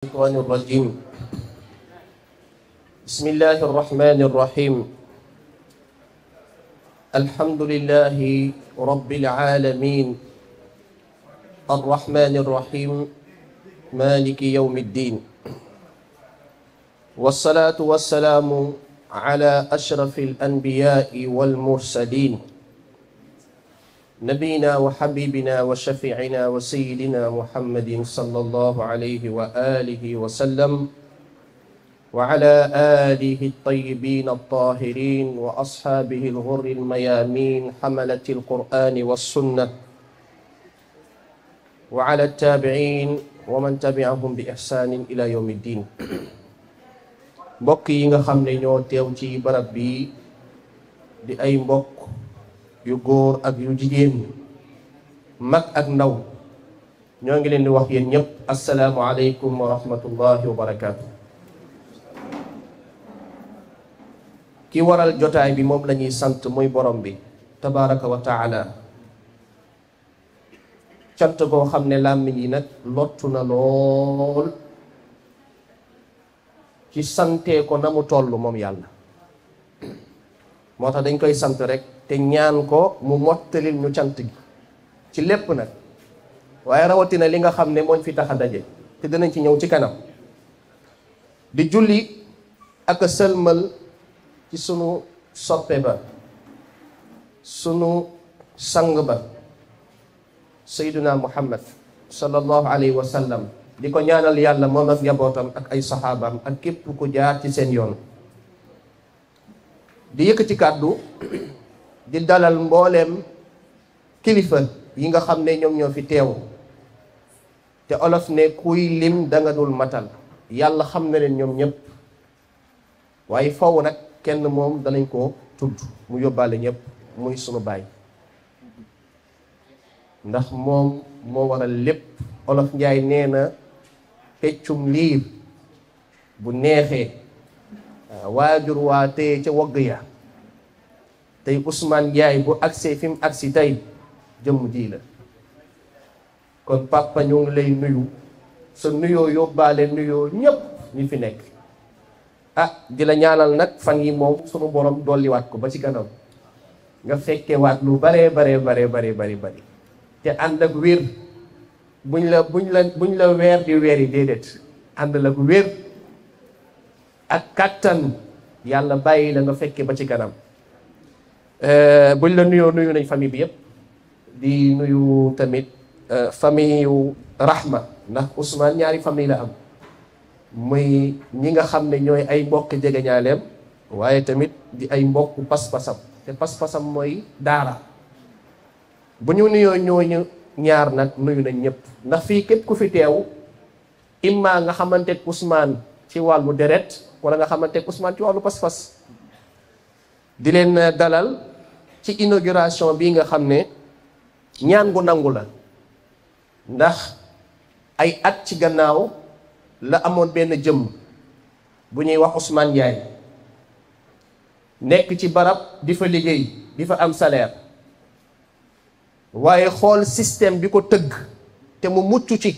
الشيطان الرجيم بسم الله الرحمن الرحيم الحمد لله رب العالمين الرحمن الرحيم مالك يوم الدين والصلاة والسلام على أشرف الأنبياء والمرسلين نبينا وحبيبنا وشفيعنا وسيدنا محمد صلى الله عليه وآله وسلم وعلى آله الطيبين الطاهرين وأصحابه الغر الميامين حملة القرآن والسنة وعلى التابعين ومن تبعهم بإحسان إلى يوم الدين mbokk yi nga xam ne ñoo teew ci barab bi di ay mbokk yu góor ak yu jigéen mag ak ndaw ñoo ngi leen di wax yéen ñëpp assalaamu aleykum wa rahmatullahi wa barakaatu. ki waral jotaay bi moom la ñuy sant muy borom bi tabaraka wa taala cant koo xam ne làmmiñ yi nag lottu na lool ci santee ko na mu toll moom yàlla moo tax dañ koy sant rek te ñaan ko mu mottalil ñu cant gi ci lépp nag waaye rawatina li nga xam ne mooñ fi tax a daje te dinañ ci ñëw ci kanam di julli ak a sëlmal ci sunu soppe ba sunu sang ba sayyiduna muhammad sallallahu alayhi wa sallam di ko ñaanal yàlla moom ak njabootam ak ay saxaabaam ak képp ku jaar ci seen yoon di yëkkati kàddu di dalal mbooleem kilifa yi nga xam ne ñoom ñoo fi teew te olof ne kuy lim danga dul matal yàlla xam na leen ñoom ñëpp waaye faw nag kenn moom danañ ko tudd mu yóbbaale ñëpp muy sunu baay ndax moom moo waral lépp olof njaay nee na peccum liir bu neexee waajur waa téye ca wagg ya tey Ousmane Ndiaye bu agsee fi mu agsi tey jëmm ji la kon papa ñu ngi lay nuyu sa nuyoo yóbbaale nuyoo ñépp ñi fi nekk di la ñaanal nag fan yi moom sunu borom dolliwaat ko ba ci kanam nga fekkewaat lu bari te ànd ak wér buñ la weer di weer yi déedéet ànd la ko wér ak kàttan yàlla bàyyi la nga fekke ba ci kanam buñ la nuyoo nuyu nañ famille bi yépp di nuyu tamit famille yu Rahma ndax Ousmane ñaari famille la am muy ñi nga xam ne ñooy ay mbokk jegeñaaleem waaye tamit di ay mbokk pas-pasam te pas-pasam mooy daara bu ñu nuyoo ñooñu ñaar nag nuyu nañ ñëpp ndax fii képp ku fi teew imma nga xamante ak Ousmane ci wàllu deret wala nga xamante ak Ousmane ci wàllu pas-pas di leen dalal ci inauguration bi nga xam ne ñaan gu nangu la ndax ay at ci gannaaw la amoon benn jëmm bu ñuy wax Ousmane Ndiaye nekk ci barab di fa liggéey di fa am salaire waaye xool système bi ko tëgg te mu mucc ci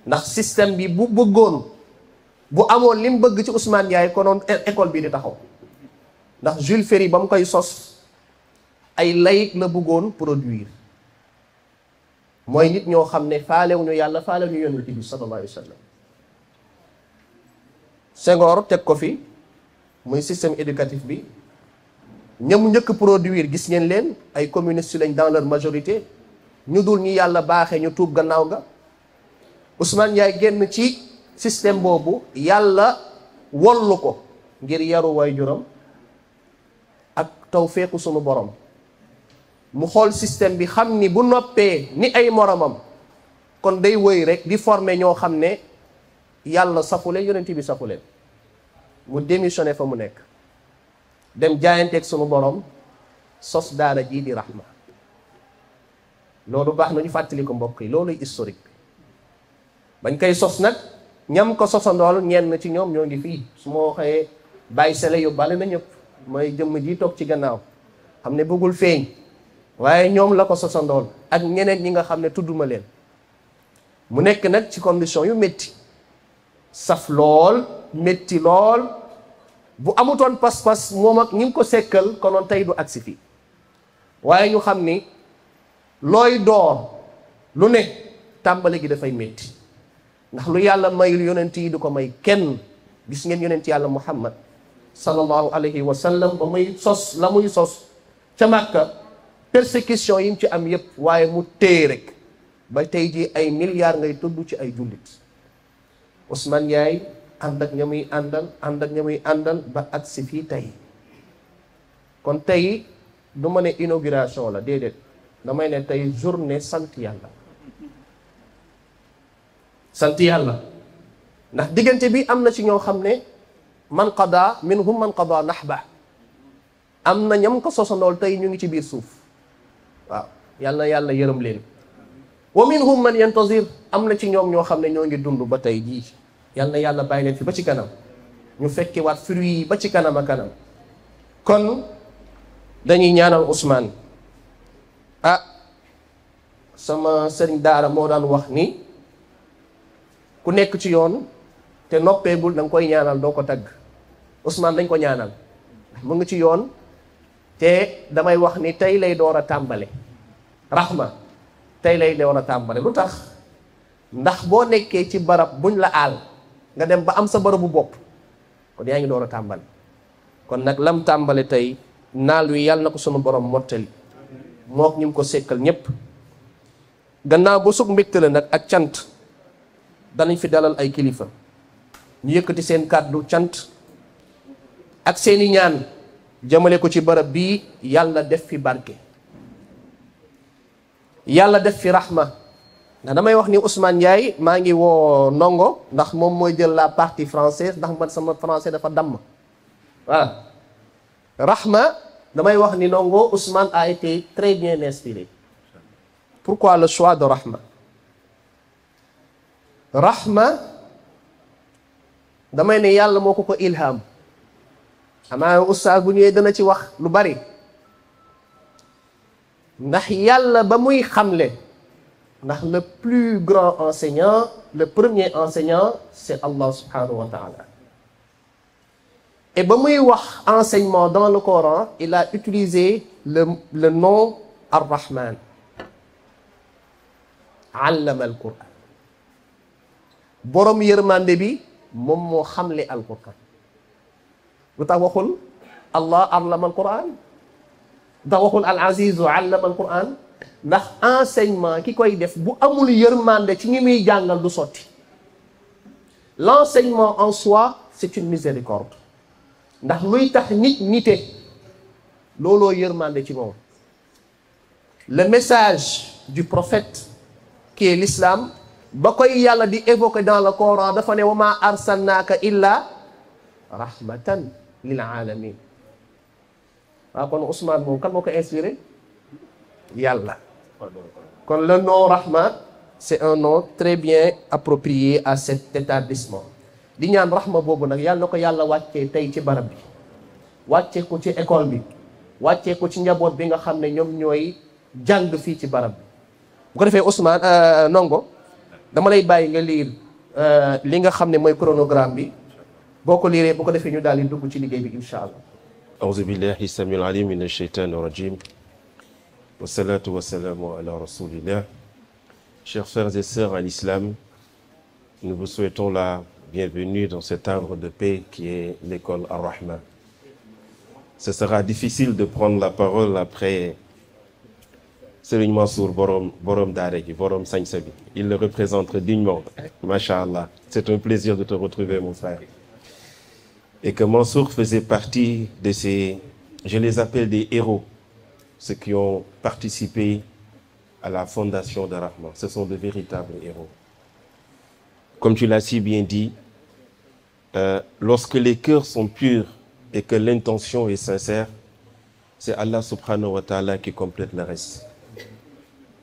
ndax système bi bu bëggoon bu amoon li mu bëgg ci Ousmane Ndiaye konoon école bi di taxaw ndax Jules Ferry ba mu koy sos ay laïc la bëggoon produire mooy nit ñoo xam ne faalewuñu yàlla faalewuñu yonent bi sallallahu alayhi wa sallam Senghor teg ko fi muy système éducatif bi ñamu njëkk produire gis ngeen leen ay communistes lañ dans leur majorité ñu dul ñu yàlla baaxee ñu tuub gannaaw nga Ousmane Ndiaye génn ci système boobu yàlla wollu ko ngir yaru waajuram ak tawfeeku sunu borom mu xool système bi xam ni bu noppee ni ay moromam kon day wëy rek di former ñoo xam ne yàlla safuleen yonent bi safuleen mu démissionné fa mu nekk dem jaayanteeg sunu borom sos daara jii di Rahma loolu baax na ñu fàttali ko mbokk yi looluy historique bi bañ koy sos nag ñam ko sosandool ñenn ci ñoom ñoo ngi fii su ma waxee bàyyi sele yóbbaale na ñëpp mooy jëmm ji toog ci gannaaw xam ne bëggul feeñ waaye ñoom la ko sosandool ak ñeneen ñi nga xam ne tudduma leen mu nekk nag ci condition yu métti saf lool métti lool bu amutoon pas-pas moom ak ñi ngi ko sekkal konoon tey du agsi fii waaye ñu xam ni looy door lu ne tàmbali gi dafay métti ndax lu yàlla mayul yonent yi du ko may kenn. gis ngeen yonent yàlla Muhammad sallallahu alayhi wa sallam ba muy sos la muy sos ca Màkka persécution yi mu ci am yépp waaye mu téye rek ba tey jii ay milliards ngay tudd ci ay jullit Ousmane Ndiaye ànd ak ña muy àndal ba agsi fii tey kon tey du ma ne inauguration la déedéet damay ne tey journée sant yàlla ndax diggante bi am na ci ñoo xam ne man qada minhum man qada nahba am na ñam ko sosandool tey ñu ngi ci biir suuf waaw yàlla yërëm leen wa minhum man yantazir am na ci ñoom ñoo xam ne ñoo ngi dund ba tey jii yàlla bàyyi leen fi ba ci kanam ñu fekke waat fruit yi ba ci kanam a kanam kon dañuy ñaanal Ousmane sama sëriñ daara moo daan wax ni ku nekk ci yoon te noppeegul da nga koy ñaanal doo ko tagg Ousmane dañ ko ñaanal mu ngi ci yoon te damay wax ni tey lay door a tàmbale rahma tey lay door a tàmbale lu tax ndax boo nekkee ci barab buñ la aal nga dem ba am sa barabu bopp kon yaa ngi door a tàmbale kon nag lam tàmbale tey naal wi yàlla na ko sunu borom mottali mook ñi mu ko sekkal ñépp gannaaw bu sug mbégte la nag ak cant danañ fi dalal ay kilifa ñu yëkkati seen kàddu cant ak seeni ñaan jëmale ko ci barab bii yàlla def fi barke yàlla def fi rahma ndax damay wax ni Ousmane Ndiaye maa ngi woo ndongo ndax moom mooy jël la partie française ndax man sama français dafa damm waaw rahma damay wax ni ndongo Ousmane a été très bien inspiré. Pourquoi le choix de rahma damay ne yàlla moo ko ilham amaa ustaas bu ñëwee dana ci wax lu bari ndax yàlla ba muy xamle ndax le plus grand enseignant le premier enseignant c'est Allah subhanahu wa ta'ala et ba muy wax enseignement dans le Coran il a utilisé le nom Ar-Rahman allama al-Quran borom yërmande bi moom moo xamle al-Quran lu tax waxul Allah allama al-Quran ndax waxul al-Azizu allama al-Quran ndax enseignement ki koy def bu amul yërmande ci ñi muy jàngal du sotti l'enseignement en soi c'est une miséricorde ndax luy tax nite looloo yërmande ci moom le message du prophète qui est l'islam ba koy yàlla di évoquer dans le Coran dafa ne wa ma arsalnaaka illa rahmatan lil alamin waaw kon Ousmane moom kan moo ko inspiré yàlla kon le nom rahma c'est un nom très bien approprié à cet établissement di ñaan rahma boobu nag yàlla na ko yàlla wàccee tey ci barab bi wàccee ko ci école bi wàccee ko ci njaboot bi nga xam ne ñoom ñooy jàng fii ci barab bi bu ko defee Ousmane Ndongo dama lay bàyyi nga liir li nga xam ne mooy chronogramme bi boo ko liiree bu ko defee ñu daal di dugg ci liggéey bi incha allah. A'uuzu billahi samiil aliim mina shaytaani rajiim wassalaatu wassalaamu ala rasulillah. Chers frères et sœurs en l'islam, nous vous souhaitons la bienvenue dans cet havre de paix qui est l'école Ar-Rahma. Ce sera difficile de prendre la parole après Serigne Mansour borom daara ji borom sañsa bi. Il le représente dignement. Masha'Allah. C'est un plaisir de te retrouver mon frère. Et que Mansour faisait partie de ces, je les appelle des héros, ceux qui ont participé à la fondation de Rahma. Ce sont de véritables héros. Comme tu l'as si bien dit, lorsque les cœurs sont purs et que l'intention est sincère, c'est Allah subhanahu wa ta'ala qui complète le reste.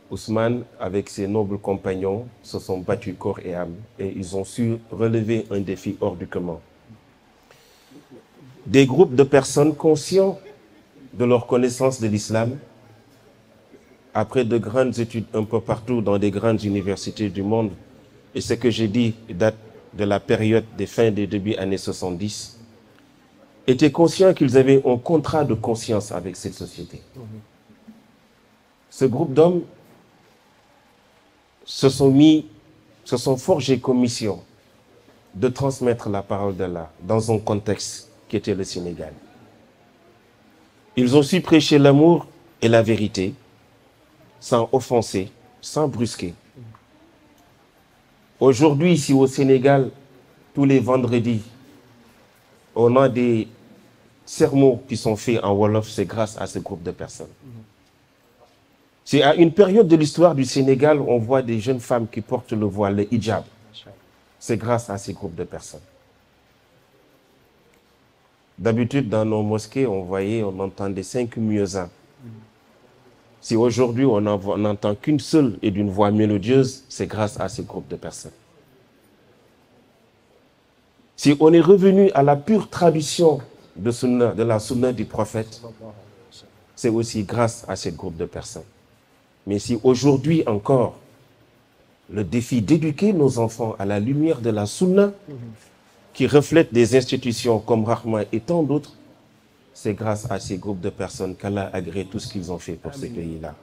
Ousmane, avec ses nobles compagnons, se sont battus corps et âme et ils ont su relever un défi hors du commun. Des groupes de personnes conscients de leur connaissance de l'islam, après de grandes études un peu partout dans des grandes universités du monde, et ce que j'ai dit date de la période des fins des débuts années 70 étaient conscients qu'ils avaient un contrat de conscience avec cette société. Ce groupe d'hommes se sont forgés comme mission de transmettre la parole d'Allah dans un contexte qui était le Sénégal. Ils ont su prêcher l'amour et la vérité sans offenser, sans brusquer. Aujourd'hui, ici au Sénégal, tous les vendredis, on a des sermons qui sont faits en Wolof, c'est grâce à ce groupe de personnes. C'est à une période de l'histoire du Sénégal, on voit des jeunes femmes qui portent le voile, le hijab. C'est grâce à ces groupes de personnes. D'habitude, dans nos mosquées, on entendait 5 muezzins. Si aujourd'hui, on n'entend qu'une seule et d'une voix mélodieuse, c'est grâce à ces groupes de personnes. Si on est revenu à la pure tradition de la sunna du prophète, c'est aussi grâce à ces groupes de personnes. Mais si aujourd'hui encore, le défi d'éduquer nos enfants à la lumière de la sunna, qui reflète des institutions comme Rahma et tant d'autres, c'est grâce à ces groupes de personnes qu'Allah a agréé tout ce qu'ils ont fait pour ce pays-là.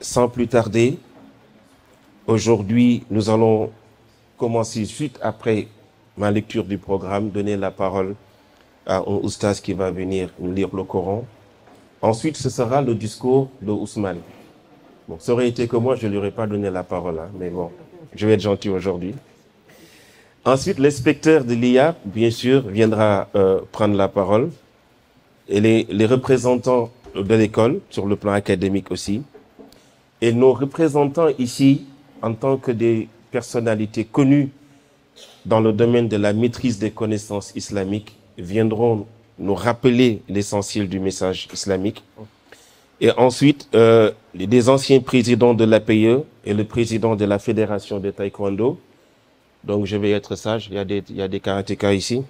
Sans plus tarder, aujourd'hui, nous allons commencer suite après ma lecture du programme, donner la parole à un oustaz qui va venir nous lire le Coran. Ensuite, ce sera le discours de Ousmane. Bon, ça aurait été que moi, je ne lui aurais pas donné la parole, hein, mais bon, je vais être gentil aujourd'hui. Ensuite, l'inspecteur de l'IA, bien sûr, viendra prendre la parole. Et les représentants de l'école, sur le plan académique aussi. Et nos représentants ici, en tant que des personnalités connues dans le domaine de la maîtrise des connaissances islamiques, viendront nous rappeler l'essentiel du message islamique. Et ensuite, les anciens présidents de l'APE et le président de la Fédération de Taekwondo. Donc, je vais être sage, il y a des karatékas ici.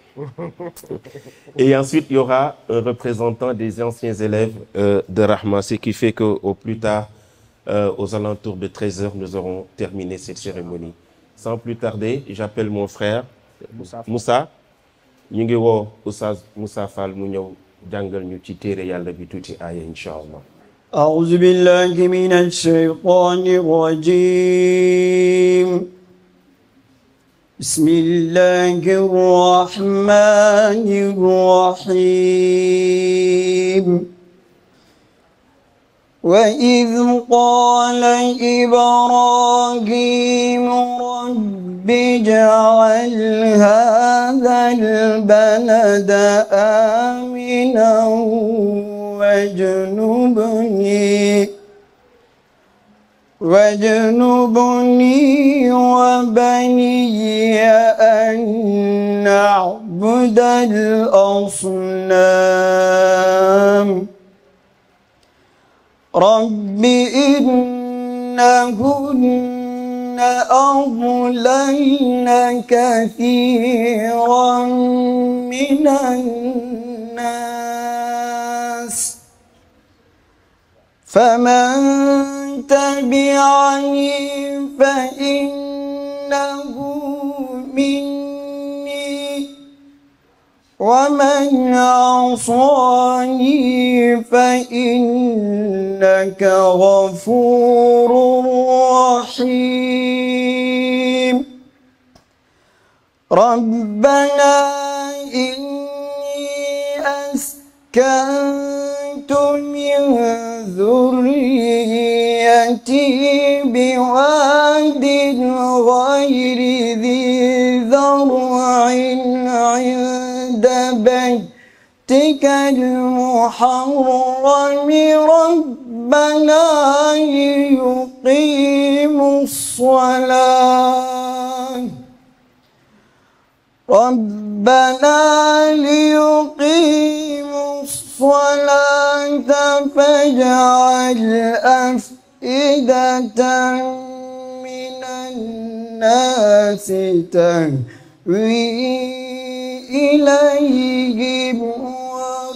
Et ensuite, il y aura un représentant des anciens élèves de Rahma, ce qui fait qu'au plus tard, aux alentours de 13h, nous aurons terminé cette cérémonie. Sans plus tarder, j'appelle mon frère Moussa. Ñu ngi woo Oustaz Moussa Fall mu ñëw jàngal ñu ci téere Yàlla bi tuuti aaya inshallah. أعوذ بالله من الشيطان الرجيم بسم الله الرحمن الرحيم وإذ قال إبراهيم رب اجعل هذا البلد آمنا واجنبني وبني أن نعبد الأصنام رب إنهن أضللن كثيرا من الناس فمن تبعني فإنه مني ومن عصاني فإنك غفور رحيم ربنا إني أسكنت من ذريتي بواد غير ذي ذرع عند بيتك المحرم ربنا ليقيموا الصلاة الصلاة فاجعل أفئدة من الناس تهوي إليهم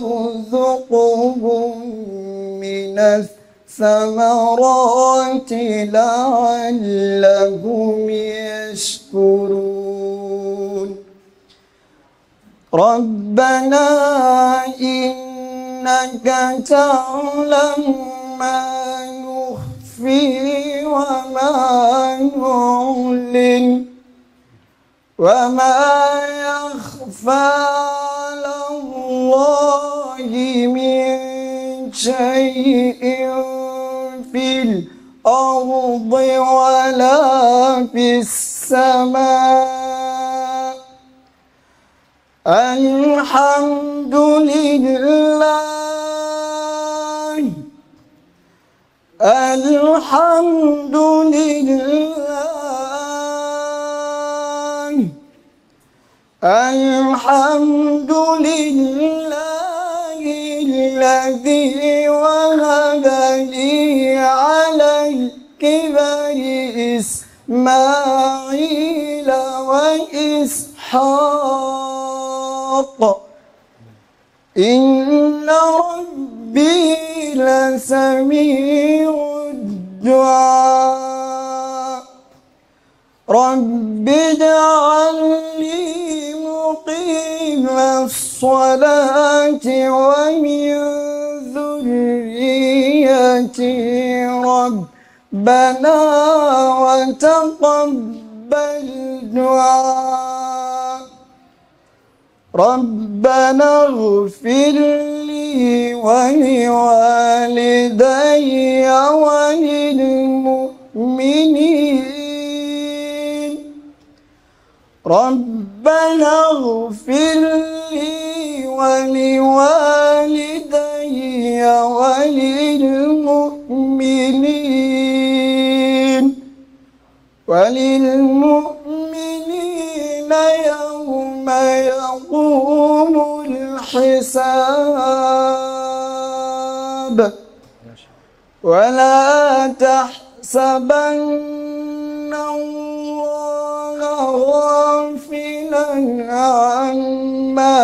وارزقهم من الثمرات لعلهم يشكرون ربنا إنك تعلم ما نخفي وما نعلن وما يخفى على الله من شيء في الأرض ولا في السماء الحمد لله الحمد لله الحمد لله الذي وهب لي على الكبر إسماعيل وإسحاق إن ربي لسميع الدعاء رب اجعلني مقيم الصلاة ومن ذريتي ربنا وتقبل دعاء ربنا اغفر لي ولوالدي وللمؤمنين ربنا اغفر لي ولوالدي وللمؤمنين يوم يقوم الحساب ولا تحسبن الله غافلا عما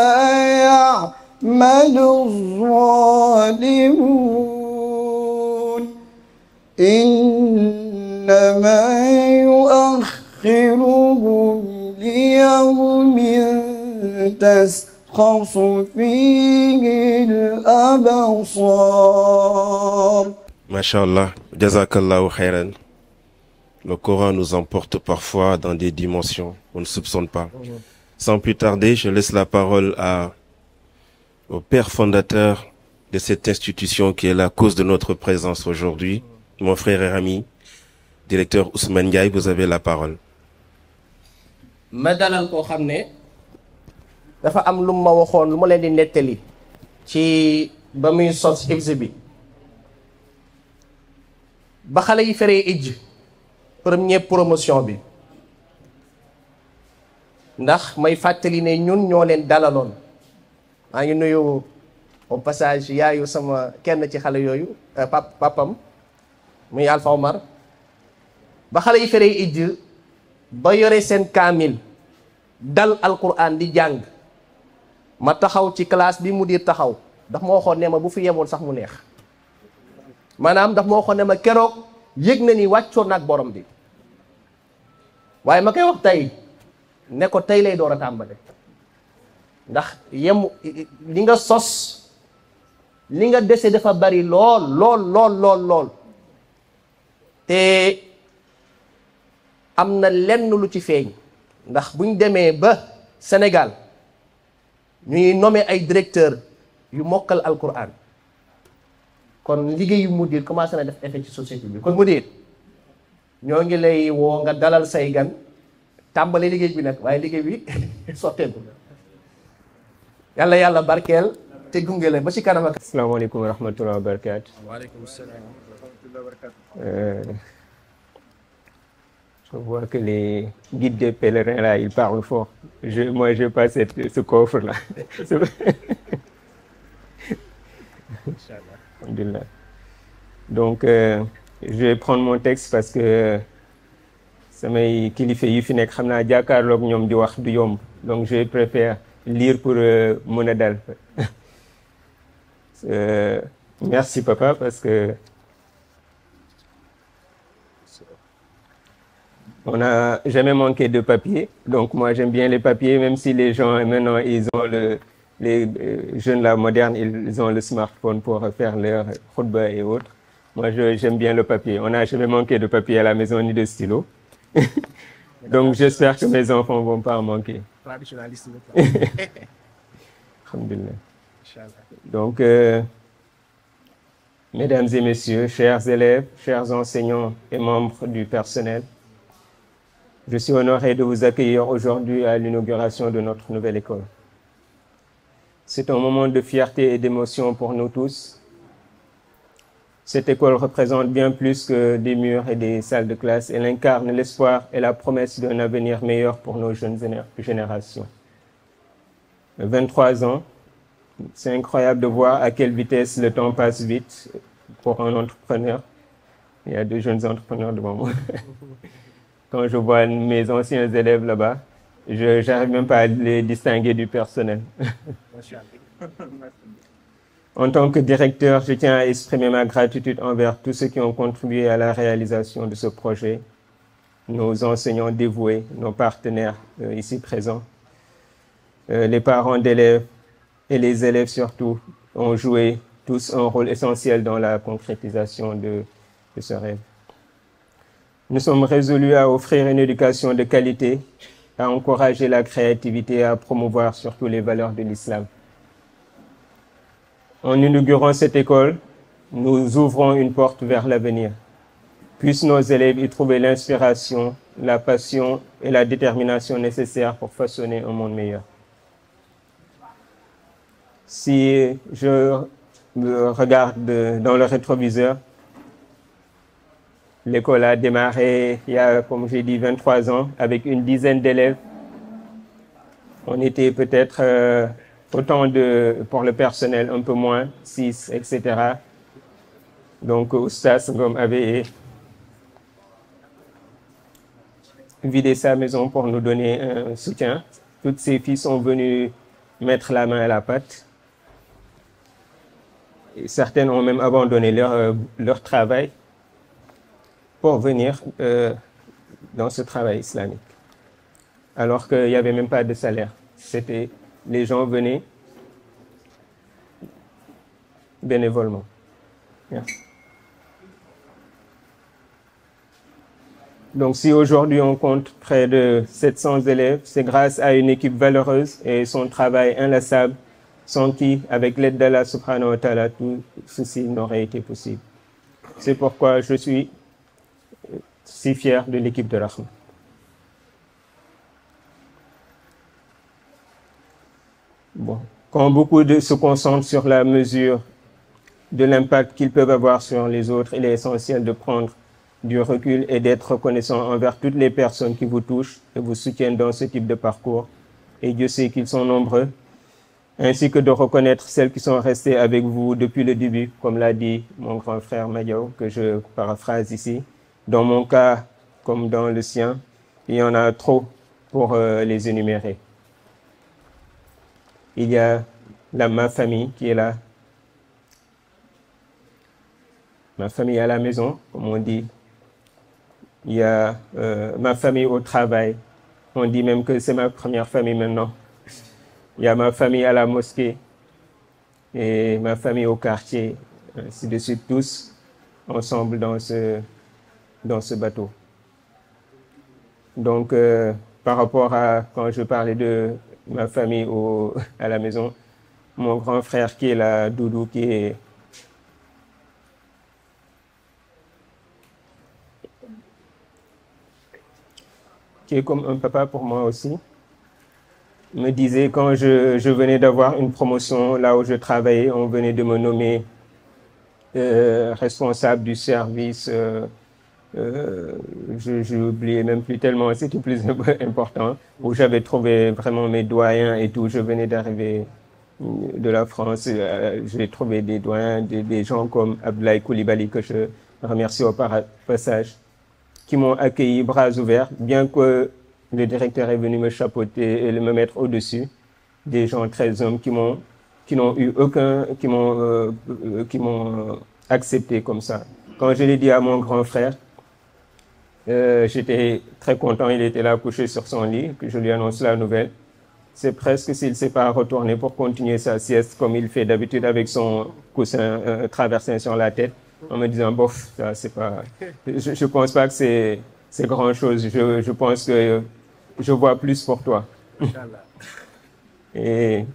يعمل الظالمون إنما يؤخرهم ليوم تشخص فيه الأبصار. Masha'Allah, Jazakallahu khairan. Le Coran nous emporte parfois dans des dimensions qu'on ne soupçonne pas. Sans plus tarder, je laisse la parole au père fondateur de cette institution qui est la cause de notre présence aujourd'hui, mon frère et ami, directeur Ousmane Ndiaye, vous avez la parole. ma dalal koo xam ne dafa am lu ma waxoon lu ma leen di nettali ci ba muy sos hifz bi ba xale yi feree ijj première promotion bi ndax may fàttali ne ñun ñoo leen dalaloon maa ngi nuyu au passage yaayu sama kenn ci xale yooyu papam muy Alpha Omar ba xale yi feree ijj ba yore seen kaamil dal alquran di jàng ma taxaw ci classe bi mu diir taxaw daf ma waxoon ne ma bu fi yemoon sax mu neex maanaam daf ma waxoon ne ma keroog yëg na ni wàccoon naag borom bi waaye ma koy wax tey ne ko tey lay door a tàmbale ndax li nga sos li nga dese dafa bari lool te am na lenn lu ci feeñ ndax buñ demee ba Sénégal ñuy nommé ay directeur yu mokkal alquran kon liggéeyu mudir commencé na def effet ci société bi kon mudir ñoo ngi lay woo nga dalal say gan tàmbale liggéey bi nag waaye liggéey bi sotteeku yàlla barkeel te gunge leen ba ci kanam ak. asalaamaaleykum wa rahmatulah wa barakaatu. waaleykum salaam wa rahmatulah wa barakaatu. Je vois que les guides des pèlerins là, ils parlent fort. Moi, je n'ai pas ce coffre-là. Alhamdulillah. Donc, je vais prendre mon texte parce que samay kilifa yi fi nekk xam naa jàkkaarloog ñoom di wax du yomb. Donc, je préfère lire pour mën a dal. Merci papa parce que On n'a jamais manqué de papier. Donc moi, j'aime bien les papiers, même si les gens, maintenant, ils ont les jeunes là modernes, ils ont le smartphone pour faire leur khutba et autres. Moi, j'aime bien le papier. On n'a jamais manqué de papier à la maison ni de stylo. Donc j'espère que mes enfants ne vont pas en manquer. Traditionnaliste. Alhamdulillah. Donc, mesdames et messieurs, chers élèves, chers enseignants et membres du personnel, je suis honoré de vous accueillir aujourd'hui à l'inauguration de notre nouvelle école. C'est un moment de fierté et d'émotion pour nous tous. Cette école représente bien plus que des murs et des salles de classe. Elle incarne l'espoir et la promesse d'un avenir meilleur pour nos jeunes générations. 23 ans, c'est incroyable de voir à quelle vitesse le temps passe vite pour un entrepreneur. Il y a 2 jeunes entrepreneurs devant moi. Quand je vois mes anciens élèves là-bas, je n'arrive même pas à les distinguer du personnel. En tant que directeur, je tiens à exprimer ma gratitude envers tous ceux qui ont contribué à la réalisation de ce projet, nos enseignants dévoués, nos partenaires ici présents, les parents d'élèves et les élèves surtout ont joué tous un rôle essentiel dans la concrétisation de ce rêve. Nous sommes résolus à offrir une éducation de qualité, à encourager la créativité et à promouvoir surtout les valeurs de l'islam. En inaugurant cette école, nous ouvrons une porte vers l'avenir. Puissent nos élèves y trouver l'inspiration, la passion et la détermination nécessaires pour façonner un monde meilleur. Si je me regarde dans le rétroviseur, l'école a démarré il y a, comme j'ai dit, 23 ans, avec une dizaine d'élèves. On était peut-être autant pour le personnel, un peu moins, 6, etc. Donc, Oustaz Ngom avait vidé sa maison pour nous donner un soutien. Toutes ces filles sont venues mettre la main à la pâte. Et certaines ont même abandonné leur travail pour venir dans ce travail islamique. Alors qu'il n'y avait même pas de salaire. Les gens venaient bénévolement. Merci. Donc si aujourd'hui on compte près de 700 élèves, c'est grâce à une équipe valeureuse et son travail inlassable, sans qui, avec l'aide d'Allah subhanahu wa ta'ala, tout ceci n'aurait été possible. C'est pourquoi je suis si fier de l'équipe de Rahma. Bon. Quand beaucoup se concentrent sur la mesure de l'impact qu'ils peuvent avoir sur les autres, il est essentiel de prendre du recul et d'être reconnaissant envers toutes les personnes qui vous touchent et vous soutiennent dans ce type de parcours. Et Dieu sait qu'ils sont nombreux, ainsi que de reconnaître celles qui sont restées avec vous depuis le début, comme l'a dit mon grand frère Madiao, que je paraphrase ici. Dans mon cas, comme dans le sien, il y en a trop pour les énumérer. Il y a ma famille qui est là. Ma famille à la maison, comme on dit. Il y a ma famille au travail. On dit même que c'est ma première famille maintenant. Il y a ma famille à la mosquée et ma famille au quartier. Ainsi de suite, tous ensemble dans ce bateau. Donc, par rapport à quand je parlais de ma famille à la maison, mon grand frère qui est là, Doudou, qui est comme un papa pour moi aussi, me disait quand je venais d'avoir une promotion là où je travaillais, on venait de me nommer responsable du service, j'ai oublié même plus tellement, c'était plus important, où j'avais trouvé vraiment mes doyens et tout. Je venais d'arriver de la France, j'ai trouvé des doyens, des gens comme Abdoulaye Koulibaly, que je remercie au passage, qui m'ont accueilli bras ouverts, bien que le directeur est venu me chapeauter et me mettre au-dessus. Des gens très humbles qui n'ont eu aucun, qui m'ont accepté comme ça. Quand je l'ai dit à mon grand frère, J'étais très content, il était là couché sur son lit, que je lui annonce la nouvelle. C'est presque s'il ne s'est pas retourné pour continuer sa sieste comme il fait d'habitude avec son coussin traversin sur la tête, en me disant, bof, ça c'est pas... Je pense pas que c'est grand chose, je pense que je vois plus pour toi. Et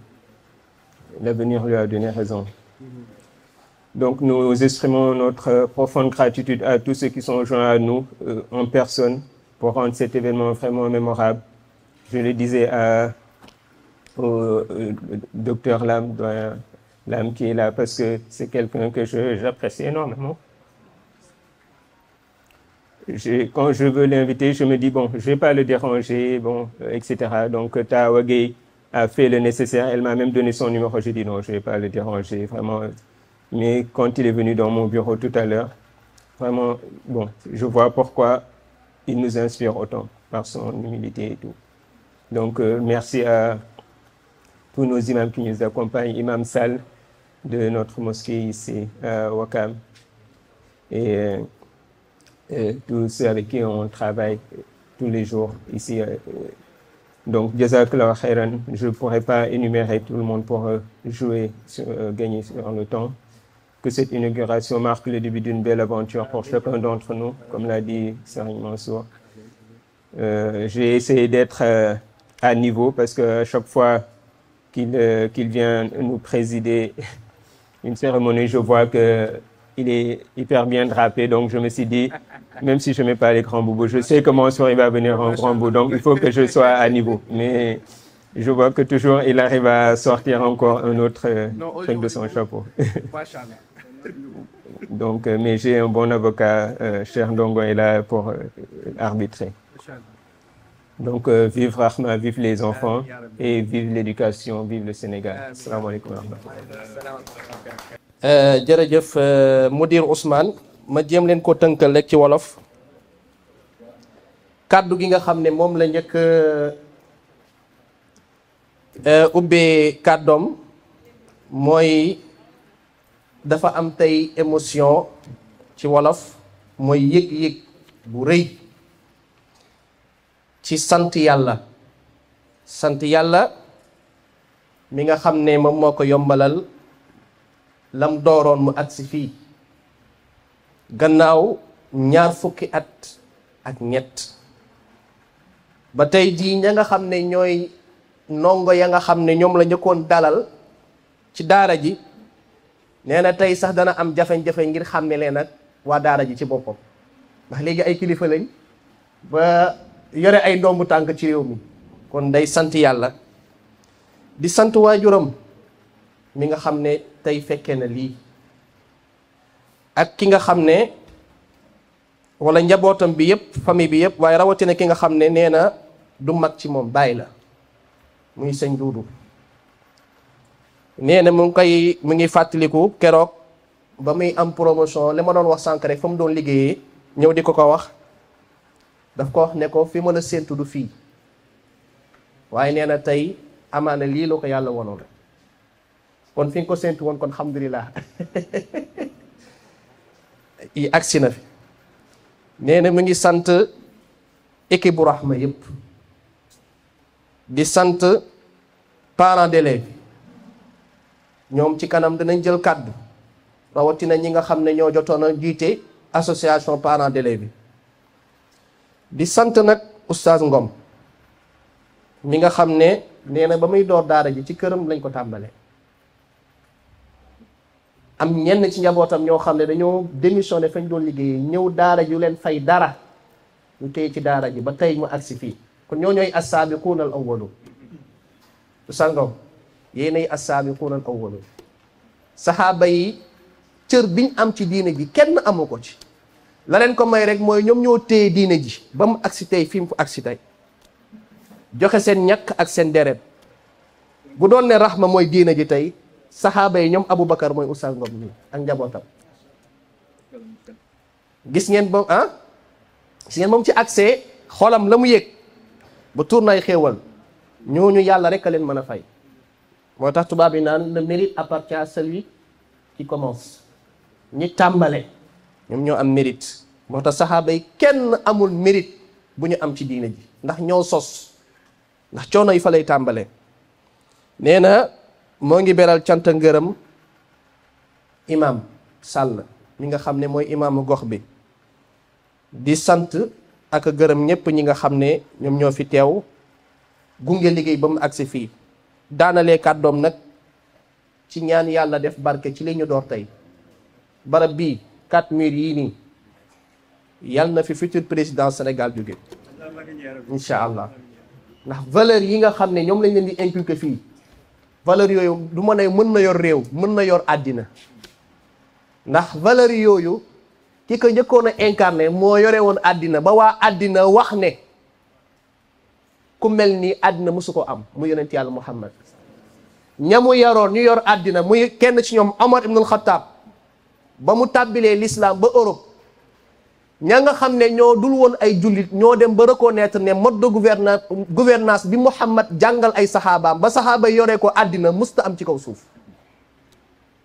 l'avenir lui a donné raison. Donc nous exprimons notre profonde gratitude à tous ceux qui sont joints à nous en personne pour rendre cet événement vraiment mémorable. Je le disais au docteur Lam, doyen Lam qui est là, parce que c'est quelqu'un que j'apprécie énormément. Quand je veux l'inviter, je me dis, bon, je ne vais pas le déranger, bon, etc. Donc Tawa Gueye a fait le nécessaire, elle m'a même donné son numéro, j'ai dit non, je ne vais pas le déranger, vraiment. Mais quand il est venu dans mon bureau tout à l'heure, vraiment, bon, je vois pourquoi il nous inspire autant par son humilité et tout. Donc, merci à tous nos imams qui nous accompagnent, Imam Sall de notre mosquée ici à Ouakam et tous ceux avec qui on travaille tous les jours ici. Donc, Jazakallah khairan, je ne pourrais pas énumérer tout le monde pour gagner sur le temps. Que cette inauguration marque le début d'une belle aventure pour chacun d'entre nous, comme l'a dit Serigne Mansour. J'ai essayé d'être à niveau parce que chaque fois qu'il vient nous présider une cérémonie, je vois qu'il est hyper bien drapé. Donc je me suis dit, même si je ne mets pas les grands boubous, je sais que Mansour il va venir en grand bout. Donc il faut que je sois à niveau. Mais je vois que toujours il arrive à sortir encore un autre truc de son chapeau. Donc, mais j'ai un bon avocat, Cheikh Ndongo est là pour arbitrer. Donc, vive Rahma, vive les enfants et vive l'éducation, vive le Sénégal. Assalamu alaikum wa rahmatullah. jërëjëf Mudir Ousmane ma jéem leen ko tënkal rek ci wolof kàddu gi nga xam ne moom la njëkk ubbee kàddoom mooy dafa am tey émotion ci wolof mooy yëg-yëg bu rëy ci sant yàlla mi nga xam ne moom moo ko yombalal lam dooroon mu agsi fii gannaaw 20 fukki at ak ñett ba tey jii ña nga xam ne ñooy ndongo ya nga xam ne ñoom la njëkkoon dalal ci daara ji nee na tey sax dana am jafe-jafe ngir xam ne leen ak waa daara ji ci boppam ndax léegi ay kilifa lañ ba yore ay ndombu tànk ci réew mi kon day sant yàlla di sant waajuram mi nga xam ne tey fekkee na lii ak ki nga xam ne wala njabootam bi yëpp famille bi yëpp waaye rawatina ki nga xam ne nee na du mag ci moom bàyyi la muy sëñ Duudu nee na mu ngi fàttaliku keroog ba muy am promotion li ma doon wax sànq rek fa mu doon liggéeyee ñëw di ko wax daf ko wax ne ko fi ma la séentu du fii waaye nee na tey amaana lii la ko yàlla wonoon kon fi nga ko séentu woon kon alhamdulilah yi agsi na fi nee na mu ngi sant équipe bu Rahma yëpp di sant parents d'élèves ñoom ci kanam dinañ jël kàddu rawatina ñi nga xam ne ñoo jotoon a jiite association parents d'élèves bi di sant nag oustaz Ngom mi nga xam ne nee na ba muy door daara ji ci këram lañ ko tàmbalee am ñenn ci njabootam ñoo xam ne dañoo démissionné fañ doon liggéeyee ñëw daara ju leen fay dara ñu téye ci daara ji ba tey mu agsi fii kon ñoo ñooy as-saabiquuna al-awwaluun oustaz Ngom yéenay as-saabiquuna al-awwaluun saxaaba yi cër biñ am ci diine ji kenn amu ko ci la leen ko may rek mooy ñoom ñoo téye diine ji ba mu agsi tey fi mu agsi tey joxe seen ñàkk ak seen deret bu doon ne Rahma mooy diine ji tey saxaaba yi ñoom Aboubacar mooy oustaz Ngom nii ak njabootam gis ngeen ba gis ngeen moom ci accès xolam la mu yëg ba tournay xéewal ñooñu yàlla rek a leen mën a fay moo tax tubaab yi naan le mérite appartient à celui qui commence ñi tàmbale ñoom ñoo am mérite moo tax saxaaba yi kenn amul mérite bu ñu am ci diine ji ndax ñoo sos, ndax coono yi fa lay tàmbalee. nee na moo ngi beral cant ngërëm imam Sall mi nga xam ne mooy imaamu gox bi, di sant ak gërëm ñépp ñi nga xam ne ñoom ñoo fi teew gunge liggéey ba mu agsi fii. daanalee kàddoom nag ci ñaan yàlla def barke ci li ñu door tey. barab bii 4 murs yii nii yàlla na fi futur président Sénégal jóge incha allah, ndax valeur yi nga xam ne ñoom lañ leen di inculquer fii, valeur yooyu du mën a mën na yor réew, mën na yor àddina. ndax valeur yooyu ki ko njëkkoon a incarné moo yore woon àddina ba waa àddina wax ne ku mel ni àddina mosu ko am, mu yonent yàlla Muhammad. ñamu yaroon ñu yor àddina muy kenn ci ñoom Omar ibnul Xattaab, ba mu tàbbilee l'islam ba Europe, ña nga xam ne ñoo dul woon ay jullit ñoo dem ba reconnaître ne mode de gouvernance bi Muhammad jàngal ay saxaabaam ba saxaaba yoree ko àddina musta am ci kaw suuf,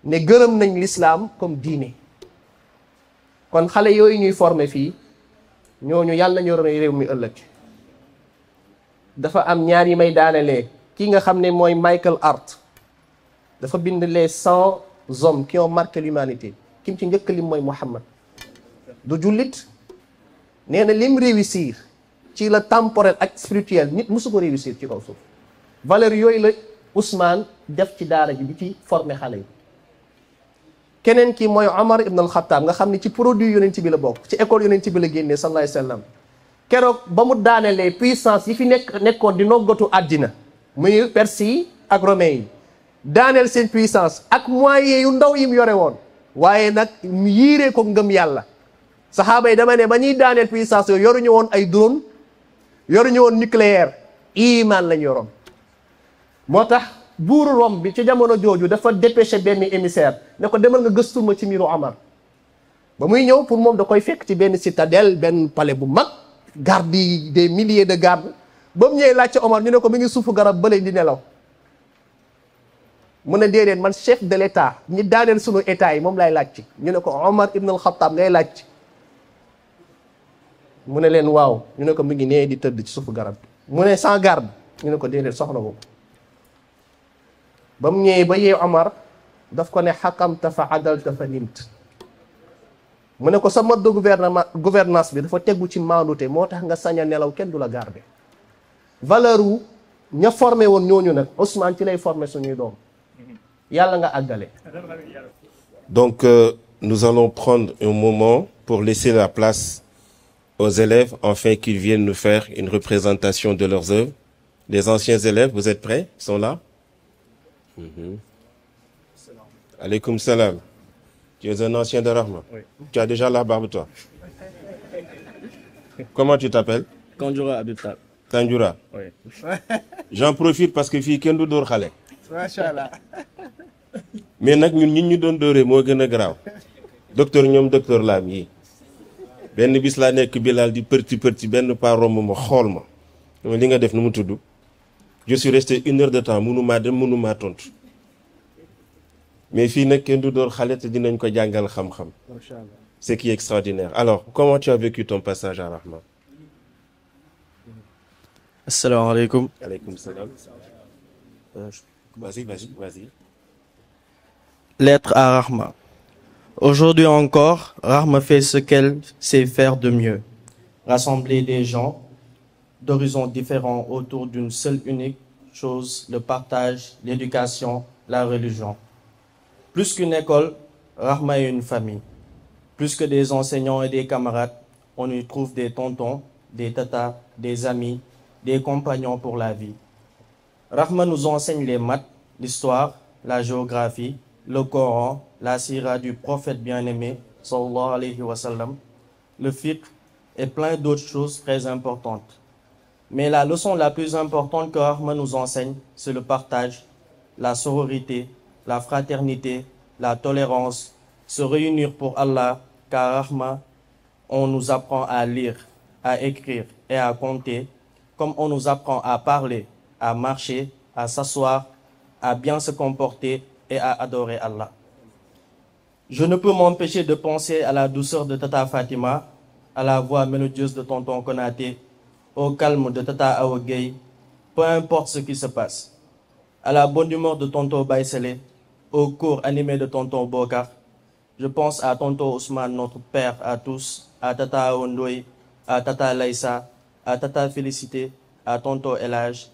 ne gërëm nañ l'islam comme diine. kon xale yooyu ñuy former fii ñooñu yàlla nañu yor réew mi ëllëg. dafa am ñaar yi may daanelee. ki nga xam ne mooy Michael Hart dafa bind les 100 hommes qui ont marqué l'humanité. kim ci njëkk lim mooy Muhammad. du jullit, nee na lim réussir ci la temporel ak spirituel nit musu ko réussir ci kaw suuf. valeur yooyu la Ousmane def ci daara ji bi ci former xale yi. keneen ki mooy Omar ibn al-Khattab nga xam ne ci produit yonent bi la bokk, ci école yonent bi la génnee sallallahu alayhi wa sallam. keroog ba mu daanelee puissance yi fi nekkoon di noggatu àddina muy Perse yi ak Romains yi, daaneel seen puissance ak moyens yu ndaw yi mu yore woon, waaye nag mu yiiree ko ngëm yàlla. saxaaba yi dama ne ba ñuy daaneel puissance yooyu yoruñu woon ay drone, yoruñu woon nucléaire, iman lañu yoroon. moo tax buuru Rome bi ci jamono jooju dafa dépêché benn émissaire ne ko demal nga gëstul ma ci mbiru Omar. ba muy ñëw pour moom da koy fekk ci benn citadelle, benn palais bu mag, garde yi des milliers de gardes. ba mu ñëwee laajte Omar ñu ne ko mi ngi suufu garab bële di nelaw. mu ne déedéet, man chef de l'état ñi daaneel sunu état yi moom lay laaj ci. ñu ne ko Omar ibn al-Khattab ngay laaj ci. mu ne leen waaw, ñu ne ko mi ngi nee di tëdd ci suufu garab. mu ne sans garde, ñu ne ko déedéet soxla ko. ba mu ñëwee ba yee Omar daf ko ne xakamta fa adalta fa nimt. mu ne ko sa mode de gouvernance bi dafa tegu ci maandute, moo tax nga sañ a nelaw kenn du la garder. valeur wu ña formé woon ñooñu nag Ousmane ci lay formé suñuy doom. yàlla nga àggale. Donc nous allons prendre un moment pour laisser la place aux élèves afin qu'ils viennent nous faire une représentation de leurs œuvres. Les anciens élèves, vous êtes prêts? Ils sont là? Alaykoum salam. Tu es un ancien de Rahma? Oui. Tu as déjà la barbe, toi? Comment tu t'appelles? Kanjoura Abdoutab. Kanjoura? Oui. J'en profite parce que fii kenn du dóor xale. Machallah. Mais nag ñun ñi ñu doon dóoree moo gën a garaaw. docteur ñoom docteur Lam yi benn bis laa nekk Bilal di përti benn paar romb ma xool ma. dama li nga def nu mu tudd. Je suis resté 1 heure de temps mënumaa dem mënumaa tontu. mais fii nag kenn du dóor xale te dinañ ko jàngal xam-xam. Ce qui est extraordinaire. Alors, comment tu as vécu ton passage à Rahma? Assalamu alaikum. Alaykoum salam. Vas-y. Lettre à Rahma. Aujourd'hui encore, Rahma fait ce qu'elle sait faire de mieux. Rassembler des gens d'horizons différents autour d'une seule unique chose, le partage, l'éducation, la religion. Plus qu'une école, Rahma est une famille. Plus que des enseignants et des camarades, on y trouve des tontons, des tatas, des amis, des compagnons pour la vie. Rahma nous enseigne les maths, l'histoire, la géographie, le Coran, la sira du prophète bien-aimé, sallallahu alayhi wa sallam, le fiqh et plein d'autres choses très importantes. Mais la leçon la plus importante que Rahma nous enseigne, c'est le partage, la sororité, la fraternité, la tolérance, se réunir pour Allah, car Rahma, on nous apprend à lire, à écrire et à compter, comme on nous apprend à parler, à marcher, à s'asseoir, à bien se comporter et à adorer Allah. Je ne peux m'empêcher de penser à la douceur de Tata Fatima, à la voix mélodieuse de tonton Konaté, au calme de Tata Awa Gueye, peu importe ce qui se passe. À la bonne humeur de tonton Baïsele, au cours animé de tonton Bokar. Je pense à tonton Ousmane, notre père à tous, à Tata Ondoy, à Tata Laïssa, à Tata Félicité, à tonton Elage,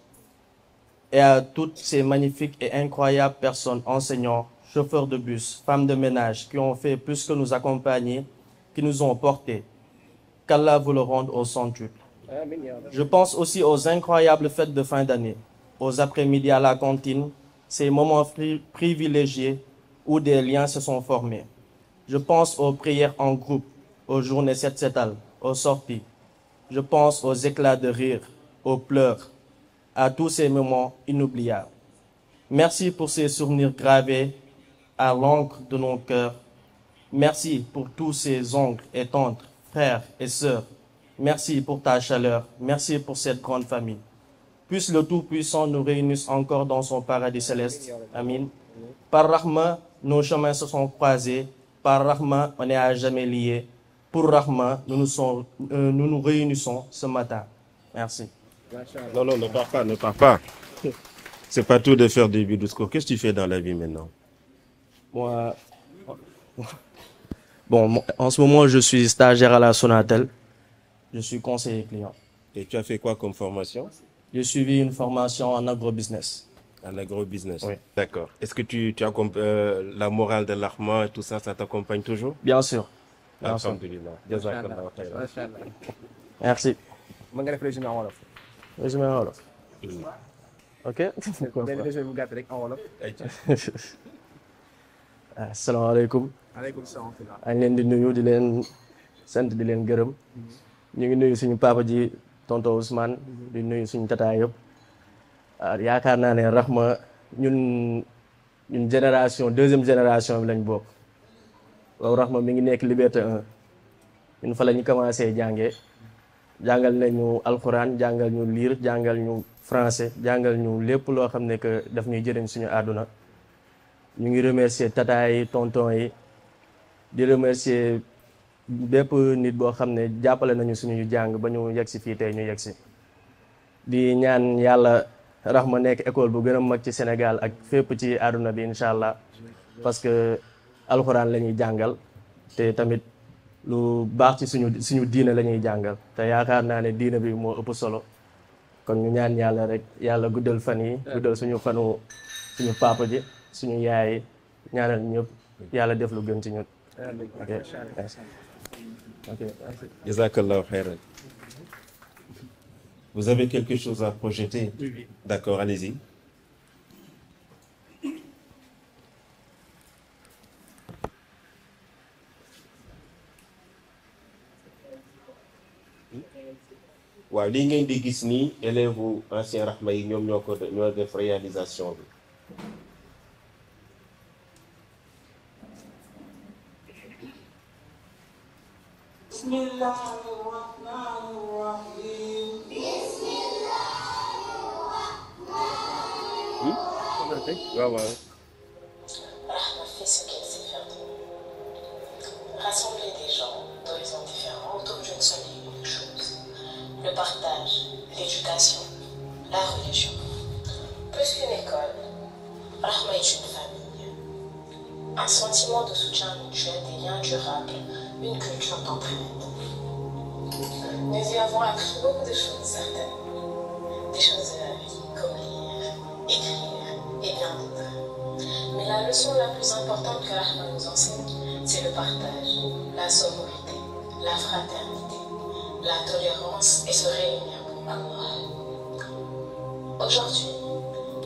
et à toutes ces magnifiques et incroyables personnes, enseignants, chauffeurs de bus, femmes de ménage, qui ont fait plus que nous accompagner, qui nous ont portés. Qu'Allah vous le rende au centuple. Je pense aussi aux incroyables fêtes de fin d'année, aux après-midi à la cantine, ces moments privilégiés où des liens se sont formés. Je pense aux prières en groupe, aux journées set-setal, aux sorties. Je pense aux éclats de rire, aux pleurs, à tous ces moments inoubliables. Merci pour ces souvenirs gravés à l'encre de nos cœurs. Merci pour tous ces oncles et tantes, frères et sœurs. Merci pour ta chaleur. Merci pour cette grande famille. Puisse le Tout-Puissant nous réunisse encore dans son paradis céleste. Amin. Par Rahma, nos chemins se sont croisés. Par Rahma, on est à jamais liés. Pour Rahma, nous nous réunissons ce matin. Merci. Non, non, ne pars pas, ne pars pas. C'est pas tout de faire des discours. Qu'est-ce que tu fais dans la vie maintenant? Moi, bon, en ce moment, je suis stagiaire à la Sonatel. Je suis conseiller client. Et tu as fait quoi comme formation? J'ai suivi une formation en agrobusiness. En agrobusiness. Oui. D'accord. Est-ce que tu la morale de l'Arma et tout ça, ça t'accompagne toujours? Bien sûr. Bien sûr. Alhamdulillah. Jazakallah khairan. Merci. mën nga def résumé en wolof. Résumé en wolof. Ok. benn résumé bu gàtt rek en wolof. Asalaamaaleykum. Aleykum salaam. maa ngi leen di nuyu di leen sant di leen gërëm. ñu ngi nuyu suñu papa ji tonton Ousmane di nuyu suñu tata yëpp. yaakaar naa ne Rahma ñun génération deuxième génération bi lañ bokk. waaw Rahma mi ngi nekk Liberté 1 ñun fa la ñu commencé jàngee. jàngal nañu alxuraan jàngal ñu lire jàngal ñu français jàngal ñu lépp loo xam ne que daf ñuy jëriñ suñu àdduna. ñu ngi remercier tata yi tonton yi di remercier bépp nit boo xam ne jàppale nañu suñu jàng ba ñu yegg si fii tey ñu yegg si. di ñaan yàlla Rahma nekk école bu gën a mag ci Sénégal ak fépp ci àdduna bi incha allah parce que alxuraan la ñuy jàngal te tamit lu baax ci suñu diine la ñuy jàngal te yaakaar naa ne diine bi moo ëpp solo kon ñu ñaan yàlla rek yàlla guddal fan yi guddal suñu fanu suñu papa ji suñu yaay ñaanal ñëpp yàlla def lu gën ci ñun. Ok. Jazakallah khairan. Vous avez quelque chose à projeter? Oui. D'accord, allez-y. waaw lii ngeen di gis nii élèves u ancien Rahma yi ñoom ñoo def réalisation bi. Rahma fait ce qu'il sait faire de mieux. Rassembler des gens d'horizons différents autour d'une seule et unique chose. Le partage, l'éducation, la religion. Plus qu'une école, Rahma est une famille. Un sentiment de soutien mutuel, des liens durables, une culture d'entraide. Nous y avons appris beaucoup de choses certaines. Des choses de la vie, comme lire, écrire et bien d'autres. Mais la leçon la plus importante que Rahma nous enseigne, c'est le partage, la sororité, la fraternité, la tolérance et se réunir pour Allah. Aujourd'hui,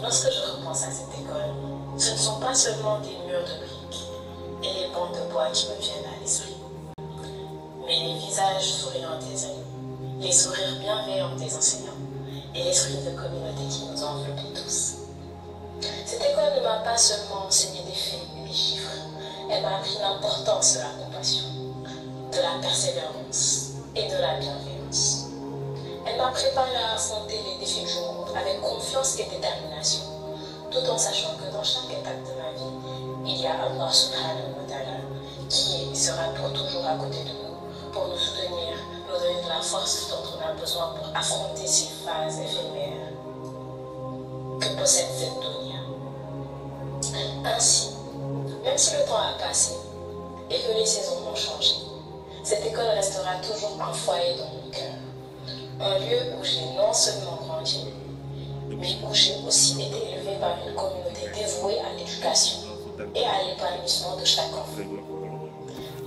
lorsque je repense à cette école, ce ne sont pas seulement des murs de briques et les bancs de bois qui me viennent à l'esprit, mais les visages souriants des amis, les sourires bienveillants des enseignants et l'esprit de communauté qui nous enveloppe tous. Cette école ne m'a pas seulement enseigné des faits et des chiffres, elle m'a appris l'importance de la compassion, de la persévérance et de la bienveillance. Elle m'a préparé à affronter les défis du monde avec confiance et détermination, tout en sachant que dans chaque étape de ma vie, il y a Allah subhanahu wa ta'ala qui est et sera pour toujours à côté de nous pour nous soutenir, nous donner de la force dont on a besoin pour affronter ces phases éphémères que possède cette dunya. Ainsi, même si le temps a passé et que les saisons ont changé, cette école restera toujours un foyer dans mon cœur. Un lieu où j'ai non seulement grandi, mais où j'ai aussi été élevé par une communauté dévouée à l'éducation et à l'épanouissement de chaque enfant.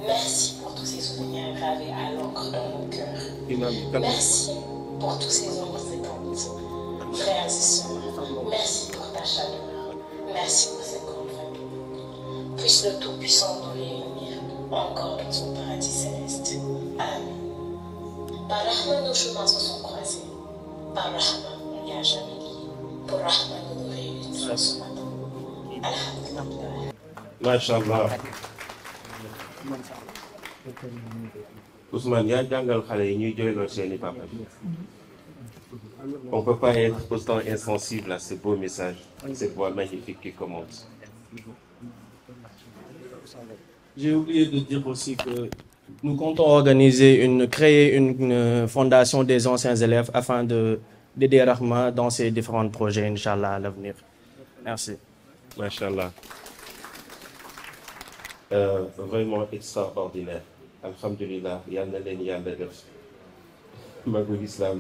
Merci pour tous ces souvenirs gravés à l'encre dans mon cœur. Merci pour tous ces ombres éteintes, frères et sœurs. Merci pour ta chaleur. Merci pour cette grande famille. Puisse le Tout-Puissant nous réunir encore dans son paradis céleste. Amen. Par Rahman, nos chemins se sont croisés. Par Rahman, on n'y a jamais lié. Pour Rahman, nous nous réunissons ce matin. Alhamdulillah. Masha'Allah. Ousmane, yaa jàngal xale yi ñuy jooyloo seeni papa. On ne peut pas être autant insensible à ce beau message, cette voix magnifique qui commence. J'ai oublié de dire aussi que nous comptons créer une fondation des anciens élèves afin d'aider Rahma dans ses différents projets, Inch'Allah, à l'avenir. Merci. Masha'Allah. Vraiment extraordinaire. Alhamdulillah, yalla len yalla def. Magou l'islam.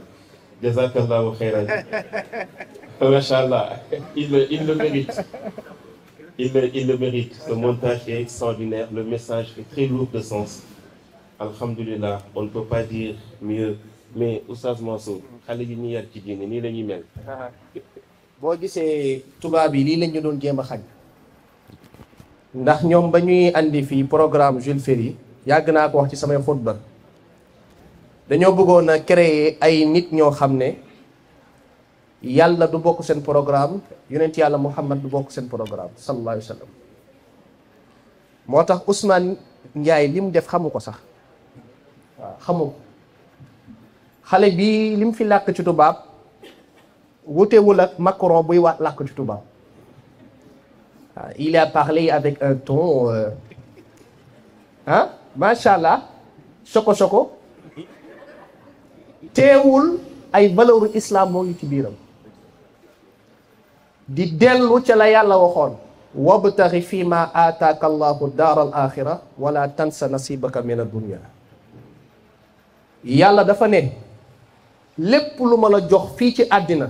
Jazakallahu khairan. Masha'Allah. Il le mérite. Il le mérite. Ce montage est extraordinaire. Le message est très lourd de sens. Alhamdulillah, on ne peut pas dire mieux. Mais Oustaz Mansour, xale yi ñu yar ci diine nii la ñuy mel. boo gisee tubaab yi lii lañ ñu doon jéem a xañ ndax ñoom ba ñuy andi fii programme Jules Ferry yàgg naa ko wax ci samay xutba dañoo bëggoon a créer ay nit ñoo xam ne yàlla du bokk seen programme yonent yàlla Muhammad du bokk seen programme sallallahu alayhi wa sallam moo tax Ousmane Ndiaye li mu def xamu ko sax waaw xamu ko xale bi li mu fi làkk ci tubaab wutewul ak Macron buy wax làkk ci tubaab il a parlé avec un ton machallah soko teewul ay valeur islam moo ngi ci biiram di dellu ca la yàlla waxoon wabtaxi fi ma aataaka allahu daar al axira wala tansa nasibaka min addunia yàlla dafa ne lépp lu ma la jox fii ci àddina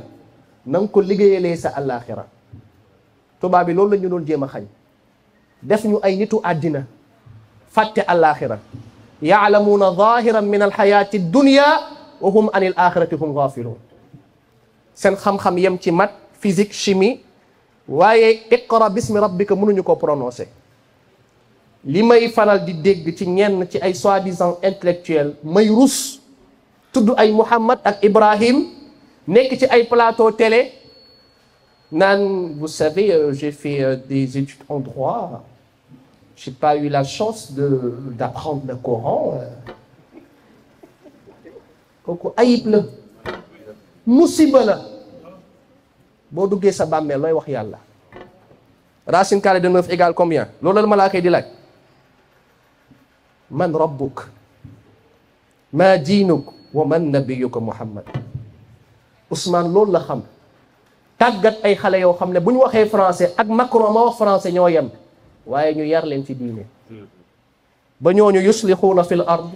na nga ko liggéeyalee sa àllaaxira tubaab bi loolu la ñu doon jéem a xañ def ñu ay nitu àddina fàtte àllaaxira yaalamuuna zahiran min alxayaati dunia wa hum an il axirati hum gafiluun seen xam-xam yem ci mat physique chimie waaye iqra bismi rabbika mënuñu ko prononcé li may faral di dégg ci ñenn ci ay soi-disant intellectuel may rus tudd ay Muhammad ak Ibrahim nekk ci ay plateau télé naan vous savez j'ai fait des études en droit j'ai pas eu la chance d'apprendre le Coran kooku ayib la musiba la boo duggee sa bàmmeel looy wax yàlla racine carrée de 9 égale combien loolu la malaaka yi di laaj man rabbuk ma diinuk wa man nabiyuka Muhammad Ousmane loolu la xam tàggat ay xale yoo xam ne bu ñu waxee français ak Macron ma wax français ñoo yem waaye ñu yar leen ci diine ba ñooñu yuslixuuna fil ard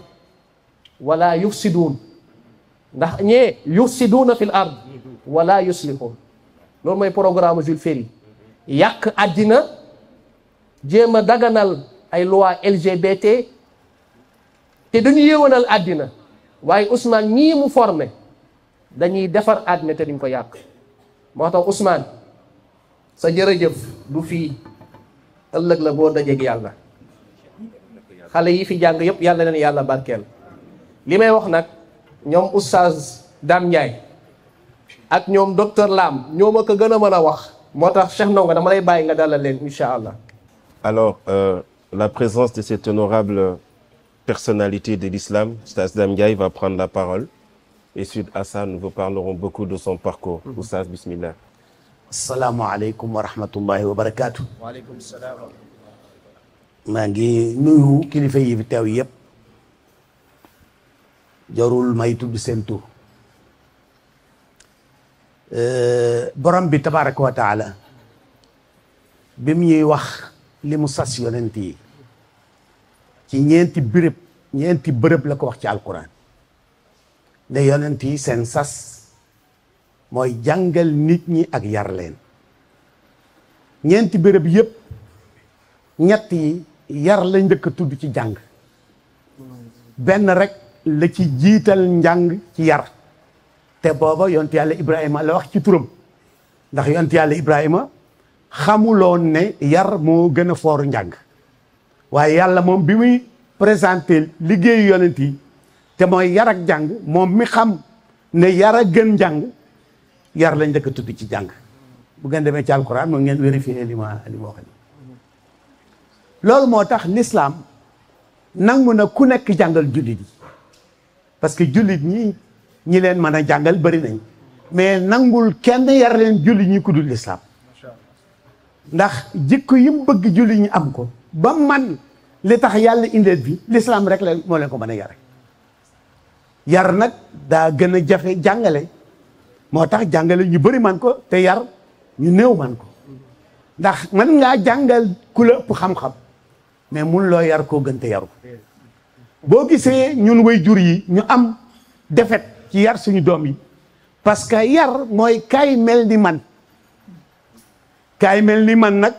wala yufsiduun ndax ñee yufsiduuna fil ard wala yuslixuun loolu mooy programme Jules Ferry yàq àddina jéem a daganal ay loi LGBT te duñu yéwanal àddina waaye Ousmane ñii mu formé dañuy defar àddina te duñ ko yàq moo tax Ousmane sa jërëjëf du fii ëllëg la boo dajeeg yàlla xale yi fi jàng yëpp yàlla leen yàlla barkeel li may wax nag ñoom oustaz Dame Ndiaye ak ñoom docteur Lam ñoo ma ko gën a mën a wax moo tax Cheikh Ndongo dama lay bàyyi nga dalal leen incha allah. Alors, la présence de cette honorable personnalité de l'islam, Oustaz Dame Ndiaye, va prendre la parole. Et suite à ça, nous vous parlerons beaucoup de son parcours. Oustaz, bismillah. Assalamu alaikum wa rahmatullahi wa barakatuh. Wa alaikum salaam. maa ngi nuyu kilifa yi fi teew yëpp jarul may tudd seen tur borom bi tabaraka wa taala bi mu ñuy wax li mu sas yonent yi ci ñeenti bërëb la ko wax ci alquran ne yonent yi seen sas mooy jàngal nit ñi ak yar leen ñeenti bërëb yépp ñett yi yar la njëkk a tudd ci jàng benn rek la ci jiital njàng ci yar te booba yonent yàlla Ibrahima la wax ci turam ndax yonent yàlla Ibrahima xamuloon ne yar moo gën a fooru njàng waaye yàlla moom bi muy présenté liggéeyu yonent yi te mooy yar ak jàng moom mi xam ne yar a gën njàng yar lañ njëkk a tudd ci jàng bu ngeen demee ci alquran moom ngeen vérifier li ma wax ni loolu moo tax l'islam nangu na ku nekk jàngal jullit yi parce que jullit ñi leen mën a jàngal bari nañ mais nangul kenn yar leen jullit ñi ku dul l'islam ndax jikko yi mu bëgg jullit ñi am ko ba man li tax yàlla indee bi l'islam rek la moo leen ko mën a yare yar nag daa gën a jafe jàngale moo tax jàngale ñu bari man ko te yar ñu néew man ko ndax mën ngaa jàngal ku la ëpp xam-xam mais mun loo yar koo gën te yaru boo gisee ñun way jur yi ñu am defet ci yar suñu doom yi parce que yar mooy kaay mel ni man kaay mel ni man nag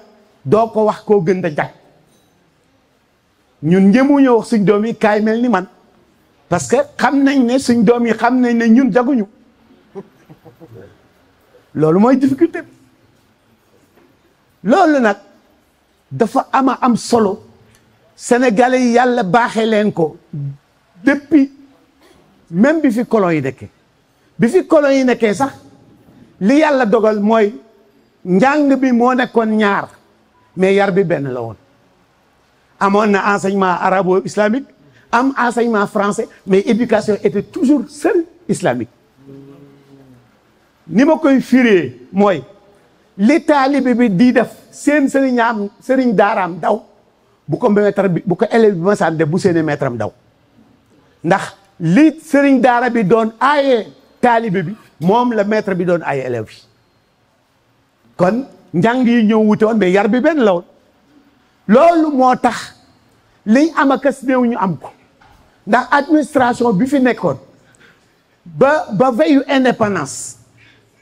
doo ko wax koo gën a jag ñun njëmuñoo wax suñ doom yi kaay mel ni man parce que xam nañ ne suñ doom yi xam nañ ne ñun jaguñu loolu mooy difficulté bi loolu nag dafa am solo sénégalais yi yàlla baaxee leen ko depuis même bi fi colon yi nekkee sax li yàlla dogal mooy njàng bi moo nekkoon ñaar mais yar bi benn la woon amoon na enseignement arabo-islamique am enseignement français mais éducation était toujours seule islamique ni ma koy firee mooy li taalibe bi di def seen sëriñ daaraam daw bu ko élève bi masaan def bu seeni maître am daw ndax li sëriñ daara bi doon aaye taalibe bi moom la maître bi doon aaye élève bi kon njàng yi ñëw wute woon mais yar bi benn la woon loolu moo tax liñ am akas néew ñu am ko ndax administration bi fi nekkoon ba veillu indépendance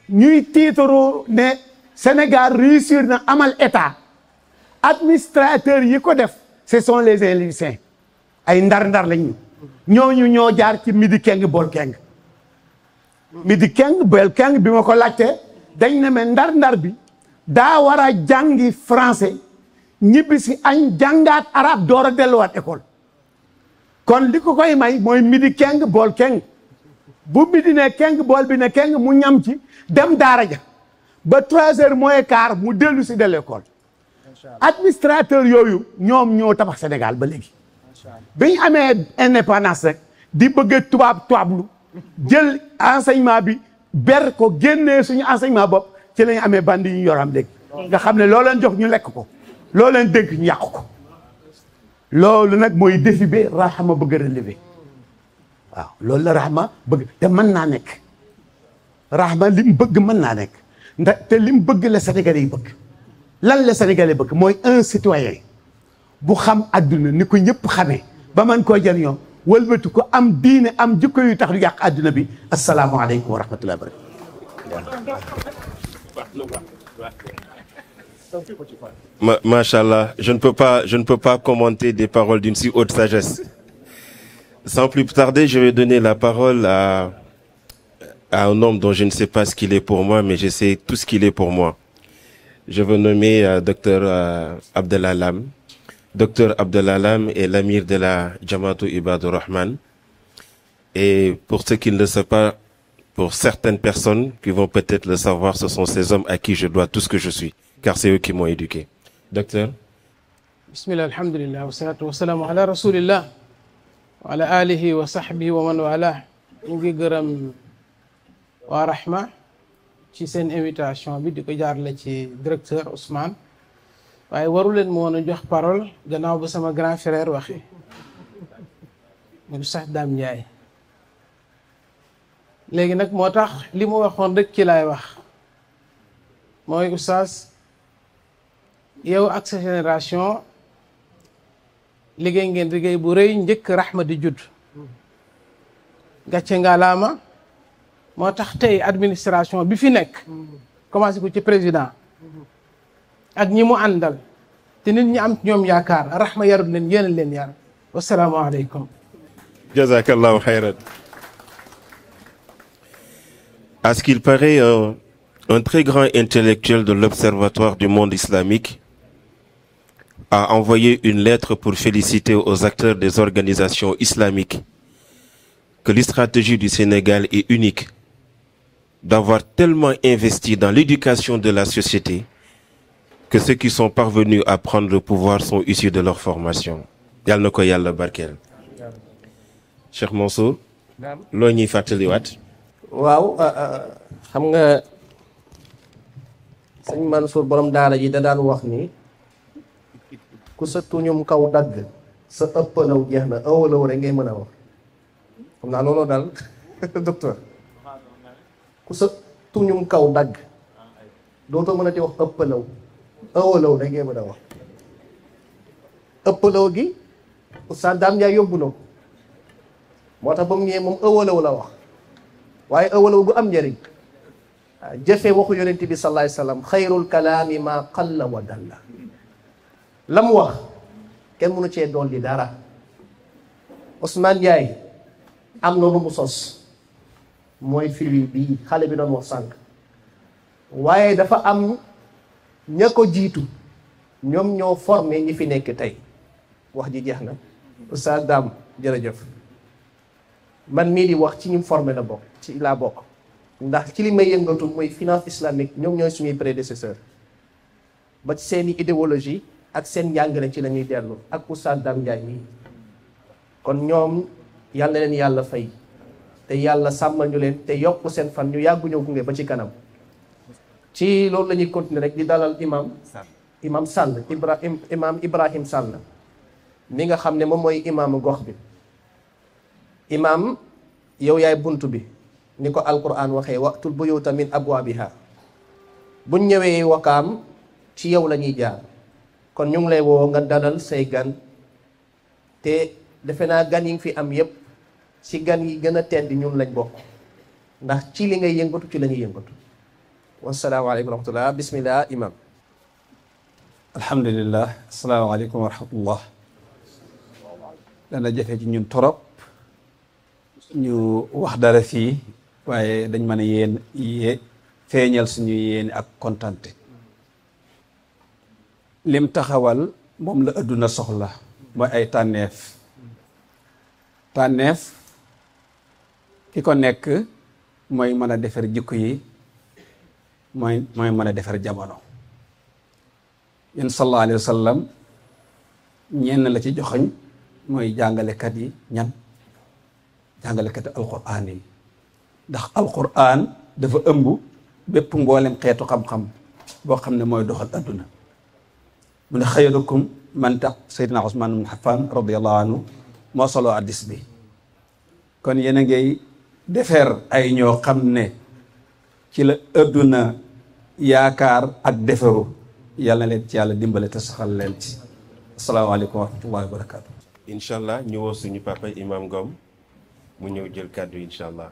ñuy tiitaroo ne Sénégal réussir na amal état administrateurs yi ko def ce sont les Élyséens ay ndar-ndar lañu ñooñu ñoo jaar ci Midi Keng Bool Keng Midi Keng Bool Keng bi ma ko laajtee dañ ne me ndar-ndar bi daa war a jàngi français ñibbi si añ jàngaat arabe door a delluwaat école kon li ko koy may mooy Midi Keng Bool Keng bu midi ne keng bool bi ne keng mu ñam ci dem daara ja ba 3h moins quart mu dellu si de l'école administrateur yooyu ñoom ñoo tabax Sénégal ba léegi bi ñu amee indépendance rek di bëgg a tubaablu jël enseignement bi ber ko génnee suñu enseignement bopp ci la ñu amee bandi yu ñu yor am léegi nga xam ne loo leen jox ñu lekk ko loo leen dénk ñu yàq ko loolu nag mooy défi bi Rahma bëgg a relever waaw loolu la Rahma bëgg te mën naa nekk Rahma li mu bëgg mën naa nekk ndax te li mu bëgg la Sénégalais yi bëgg lan la Sénégalais bëgg mooy un citoyen bu xam adduna ni ko ñëpp xamee ba man koo jëriñoo wëlbatu ko am diine am jikko yu tax du yàq adduna bi asalaamaaleykum wa rahmatullahi wa barakatuh. Machallah, je ne peux pas commenter des paroles d'une si haute sagesse. Sans plus tarder, je vais donner la parole à un homme dont je ne sais pas ce qu'il est pour moi, mais je sais tout ce qu'il est pour moi. Je veux nommer Dr Abdallah Lam. Dr Abdallah Lam est l'amir de la Jamaatu Ibadur Rahman. Et pour ceux qui ne le savent pas, pour certaines personnes qui vont peut-être le savoir, ce sont ces hommes à qui je dois tout ce que je suis, car c'est eux qui m'ont éduqué. Docteur. Bismillah, alhamdulillah, wa salatu wa salamu ala rasulillah, wa ala alihi wa sahbihi wa man wala. Ñu ngi gërëm waa Rahma ci seen invitation bi di ko jaarale ci directeur Ousmane waaye waru leen moo a jox parole gannaaw ba sama grand frère waxee mu sax Dame Ndiaye léegi nag moo tax li mu waxoon rek ci laay wax mooy oustaz yow ak sa génération liggéey ngeen liggéey bu rëy njëkk Rahma di judd gàcce ngalaama moo tax tey administration bi fi nekk commencé ko ci président ak ñi mu àndal te nit ñi am ñoom yaakaar Rahma yarut leen yéen leen yar wasalaamu aleykum. Jazakallahu khairan. À ce qu'il paraît, un très grand intellectuel de l'Observatoire du monde islamique a envoyé une lettre pour féliciter aux acteurs des organisations islamiques que la stratégie du Sénégal est unique, d'avoir tellement investi dans l'éducation de la société que ceux qui sont parvenus à prendre le pouvoir sont issus de leur formation. Yal na ko Yàlla barkeel. Cheikh Mansour, loo ñuy fàttaliwaat. waaw xam nga sëñ Mansour borom daara ji da daan wax ni ku sa tuñum kaw dagg sa ëppalaw jeex na ëwalaw rek ngay mën a wax xam naa looloo daal docteur ku sa tuñum kaw dagg dootoo mën a ti wax ëppalaw ëwalaw rek ngay mën a wax ëppalaw gi Oustaz Dame Ndiaye yóbbu na ko moo tax ba mu ñëwee moom ëwalaw la wax waaye ëwalaw gu am njëriñ jëfe waxu yonent bi sallallahu alayhi wasallam xayrul kalaami ma qalla wa dalla la mu wax kenn mënu cee dolli dara Ousmane Ndiaye am na lu mu sos mooy firi bii xale bi doon wax sànq waaye dafa am ña ko jiitu ñoom ñoo formé ñi fi nekk tey wax ji jeex na Oustaz Dame jërëjëf man mii di wax ci ñi formé la bokk ci laa bokk ndax ci li may yëngatu mooy finance islamique ñoom ñooy suñuy prédécesseur ba ci seeni idéologie ak seen njàngale ci la ñuy dellu ak Oustaz Dame Ndiaye mii kon ñoom yal na leen yàlla fay te yàlla sàmmal ñu leen te yokk seen fan ñu yàggu ñëw gunge ba ci kanam ci loolu la ñuy continuer rek di dalal imam Sall imam Ibrahim Sall mi nga xam ne moom mooy imaamu gox bi imam yow yaay bunt bi ni ko alquran waxee waqtul buyuta min abwaabiha buñ ñëwee wakaam ci yow la ñuy jaar kon ñu ngi lay woo nga dalal say gan te defe naa gan yi nga fi am yépp ci gan yi gën a tedd ñun lañ bokk ndax ci li ngay yëngatu ci la ñuy yëngatu wasalaamaaleykum wa rahmatullah bismillah imam alhamdulillah asalaamaaleykum wa rahmatullah dana jafe ci ñun torop ñu wax dara fii waaye dañ mën a feeñal suñu yéene ak kontante lim taxawal moom la adduna soxla mooy ay tànneef ki ko nekk mooy mën a defar jikko yi mooy mën a defar jamono yéen sallallahu alayhi wa sallam ñenn la ci joxoñ mooy jàngalekat yi ñan jàngalekat alquran yi ndax alquran dafa ëmb bépp mboolem xeetu xam-xam boo xam ne mooy doxal adduna mu ne xayrukum man tax Seydina Usmaan ibn Affaan radiyallahu anhu moo solo addis bi kon yéen a ngay defeer ay ñoo xam ne ci la adduna yaakaar ak deferu yàlla na leen ci yàlla dimbale te saxal leen ci asalaamaaleykum wa rahmatullahi wa barakaatu. incha allah ñu woo suñu papa imam Ngom mu ñëw jël kàddu incha allah.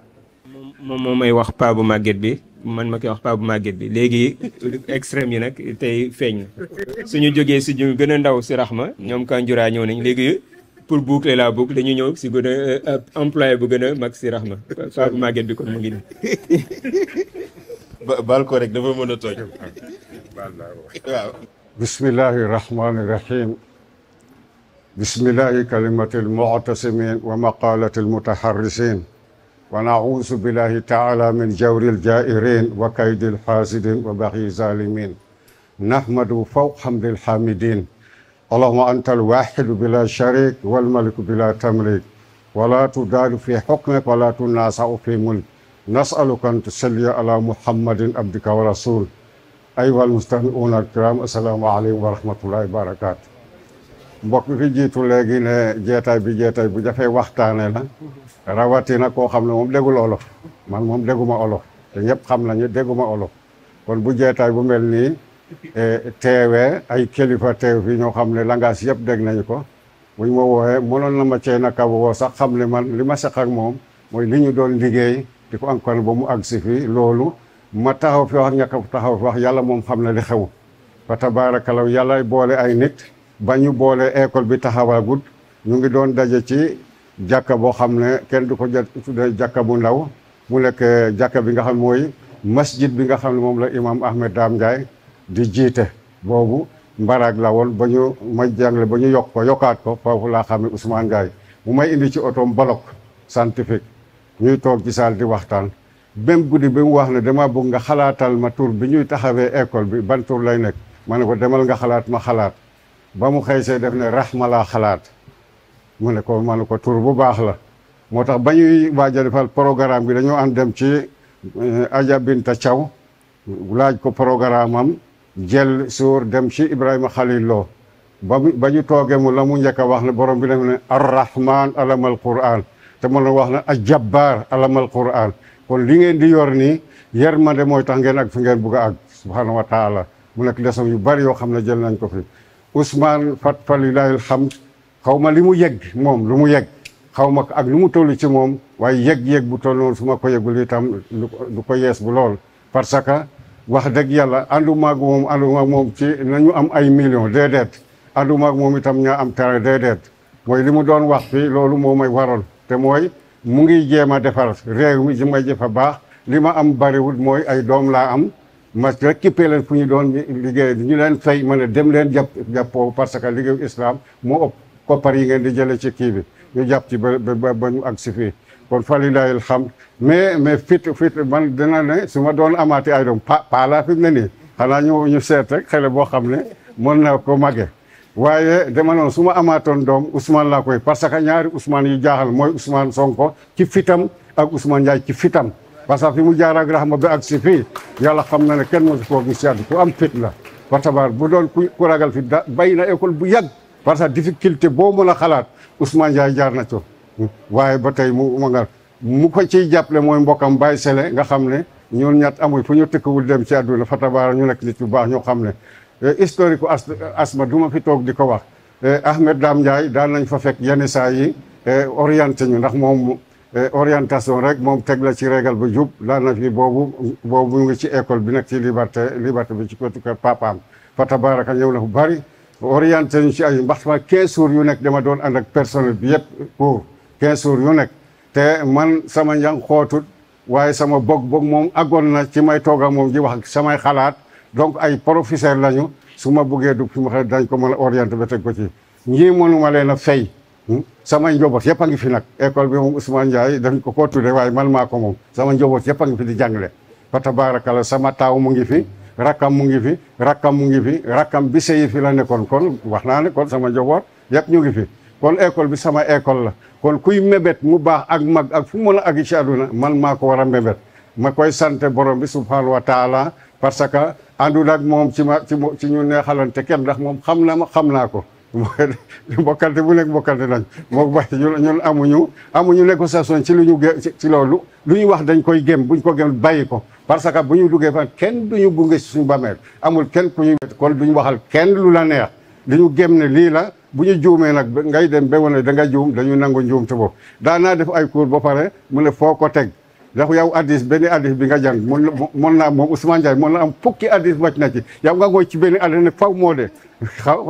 moom may wax paa bu màgget bi man ma koy wax paa bu màgget bi léegi extrême yi nag tey feeñ na suñu jógee si ñu gën a ndaw si Rahma ñoom Kanjura ñëw nañ léegi pour boucler la boucle dañu ñëw si gën a employé bu gën a mag si Rahma paa bu màgget bi kon mu ngi nii. baal ko rek dafa mën a tooñ. waaw. bismillahi rahmani rahim. bismillahi kalimati almu'tasimin wa maqalati almutaharrisin. wa na'uuzu billahi ta'ala min jawri aljaa'irin wa kaydi alxaasidin wa bagyi zalimin. nahmadu fawqa hamdi alhamidin. allahumma anta alwahidu bila sharik walmaliku bila tamlik. wala tudaalu fi hukmik wala tunasa'u fi mulk. nasaluka an tusalli ala muhammadin abdika wa rasul. ayuha almustami'una alkiram assalaamu aleykum wa rahmatullahi wa barakatu. mbokk fi jiitu léegi ne jeetaay bi jeetaay bu jafee waxtaane la rawatina koo xam ne moom déggul olof man moom dégguma olof te ñëpp xam nañu dégguma olof kon bu jeetaay bu mel nii teewee ay kilifa teew fi ñoo xam ne langage yëpp dégg nañu ko buñ ma wooyee mënoon na ma cee naka woo sax xam ne man li ma seq ak moom mooy li ñu doon liggéey di ko encore ba mu agsi fi loolu ma taxaw fi wax ñàkk a taxaw fi wax yàlla moom xam ne li xew fa tabaarakalaw yàlla boole ay nit ba ñu boole école bi taxawagut ñu ngi doon daje ci jàkka boo xam ne kenn du ko tuddee jàkka bu ndaw mu nekk jàkka bi nga xam mooy masjid bi nga xam ne moom la imam Ahmed Dame Ndiaye di jiite boobu mbaraag la woon ba ñu ma jàngale ba ñu yokkaat ko foofu laa xam ne Ousmane Ndiaye mu may indi ci otoom bloc scientifique ñuy toog ci saal di waxtaan même guddi bi mu wax ne dama bëgg nga xalaatal ma tur bi ñuy taxawee école bi ban tur lay nekk ma ne ko demal nga xalaat ma xalaat ba mu xëy see def ne rahma laa xalaat mu ne ko ma ne ko tur bu baax la moo tax ba ñuy waaj a defal programme bi dañoo ànd dem ci Adja Binta Thiaw laaj ko programme am jël suur dem ci Ibrahima Khalil Lo ba ñu toogee mu la mu njëkk a wax ne borom bi def ne arrahman alamal quran te mën na wax ne ajabbaar alamal quran kon li ngeen di yor nii yërmande mooy tax ngeen ak fi ngeen bugg a àgg subhanahu wa taala mu nekk leçon yu bari yoo xam ne jël nañ ko fi Ousmane fat falilahi alhamd xaw ma li mu yegg moom lu mu yegg xaw ma ak lu mu toll ci moom waaye yegg-yegg bu toll noonu su ma ko yeggul itam du ko yees bu lool parce que wax dëgg yàlla ànduma ak moom ci nañu am ay millions déedéet ànduma ak moom itam ñaa am terrain déedéet mooy li mu doon wax fii loolu moo may waroon te mooy mu ngi jéem a defar réew mi ji may jëfa baax li ma am bariwul mooy ay doom laa am ma récupéré leen fu ñu doon liggéey ñu leen fay ma ne dem leen jàppoo parce que liggéeyu islam moo ëpp koppar yi ngeen di jële ci kii bi ñu jàpp ci ba ñu agsi fii kon falilahi alhamd mais fit man dina ne su ma doon amaati ay doom paalaa fi mu ne nii xanaa ñu seet rek xale boo xam ne mën na ko màgge waaye dama noonu su ma amaatoon doom Ousmane laa koy parce que ñaari Ousmane yu jaaxal mooy Ousmane Sonko ci fitam ak Ousmane Ndiaye ci fitam parce que fi mu jaar ak rahma bi agsi fii yàlla xam na ne kenn mosu koo gis ci àdduna ku am fit la watabaar bu doon ku ragal fit bay na école bu yàgg parce que difficulté boo mën a xalaat Ousmane Ndiaye jaar na co waaye ba tey mu ko ciy jàppale mooy mbokkam Baye Sele nga xam ne ñun ñett amul fu ñu tëkkawul dem ci àdduna fa tabaara ñu nekk nit yu baax ñoo xam ne historique asma du ma fi toog di ko wax Ahmed Dame Ndiaye daan nañ fa fekk yenn saa yi orienté ñu ndax moom orientation rek moom teg la ci régal ba jub daan na fi boobu mu ngi ci école bi nekk ci liberté bi ci côté kër papaam fa tabaaraka ñëw na fu bari orienté ñu ci ay mbax ma 15 jours yu nekk dama doon ànd ak personnel bi yëpp pour 15 jours yu nekk te man sama njàng xootut waaye sama bog moom àggoon na ci may toog ak moom ji wax ak samay xalaat donc ay professeur lañu su ma buggee dugg fi ma xam dañ ko mën a orienté ba teg ko ci ñii mënuma leen a fay samay njaboot yëpp a ngi fi nag école bi moom Ousmane Ndiaye dañ ko tuddee waaye man maa ko moom sama njaboot yëpp a ngi fi di jàngale fa tabaarakalla sama taaw mu ngi fi rakkam mu ngi fi rakkam mu ngi fi rakkam bi sey fi la nekkoon kon wax naa ne kon sama njaboot yëpp ñu ngi fi kon école bi sama école la kon kuy mébét mu baax ak mag ak fu mën a àgg ci àdduna man maa ko war a mébét ma koy sant borom bi subhanahu wa taala parce que àndul ak moom ci ñu neexalante kenn ndax moom xam na ma xam naa ko bokkante bu nekk bokkante nañ moo bay ñun amuñu négociation ci lu ñu ci loolu lu ñu wax dañ koy gém buñ ko gém bàyyi ko parce que bu ñu duggee fan kenn duñu gunge ci suñu bàmmeel amul kenn ku ñu kon duñu waxal kenn lu la neex li ñu gém ne lii la bu ñu juumee nag ngay dem ba wane da nga juum dañu nangu njuum te boobu daanaa def ay cours ba pare mu ne foo ko teg ndax yow addis benn addis bi nga jàng mën naa moom Ousmane Ndiaye mën na am fukki addis wàcc na ci yow nga ngooy ci benn addis ne faw moo de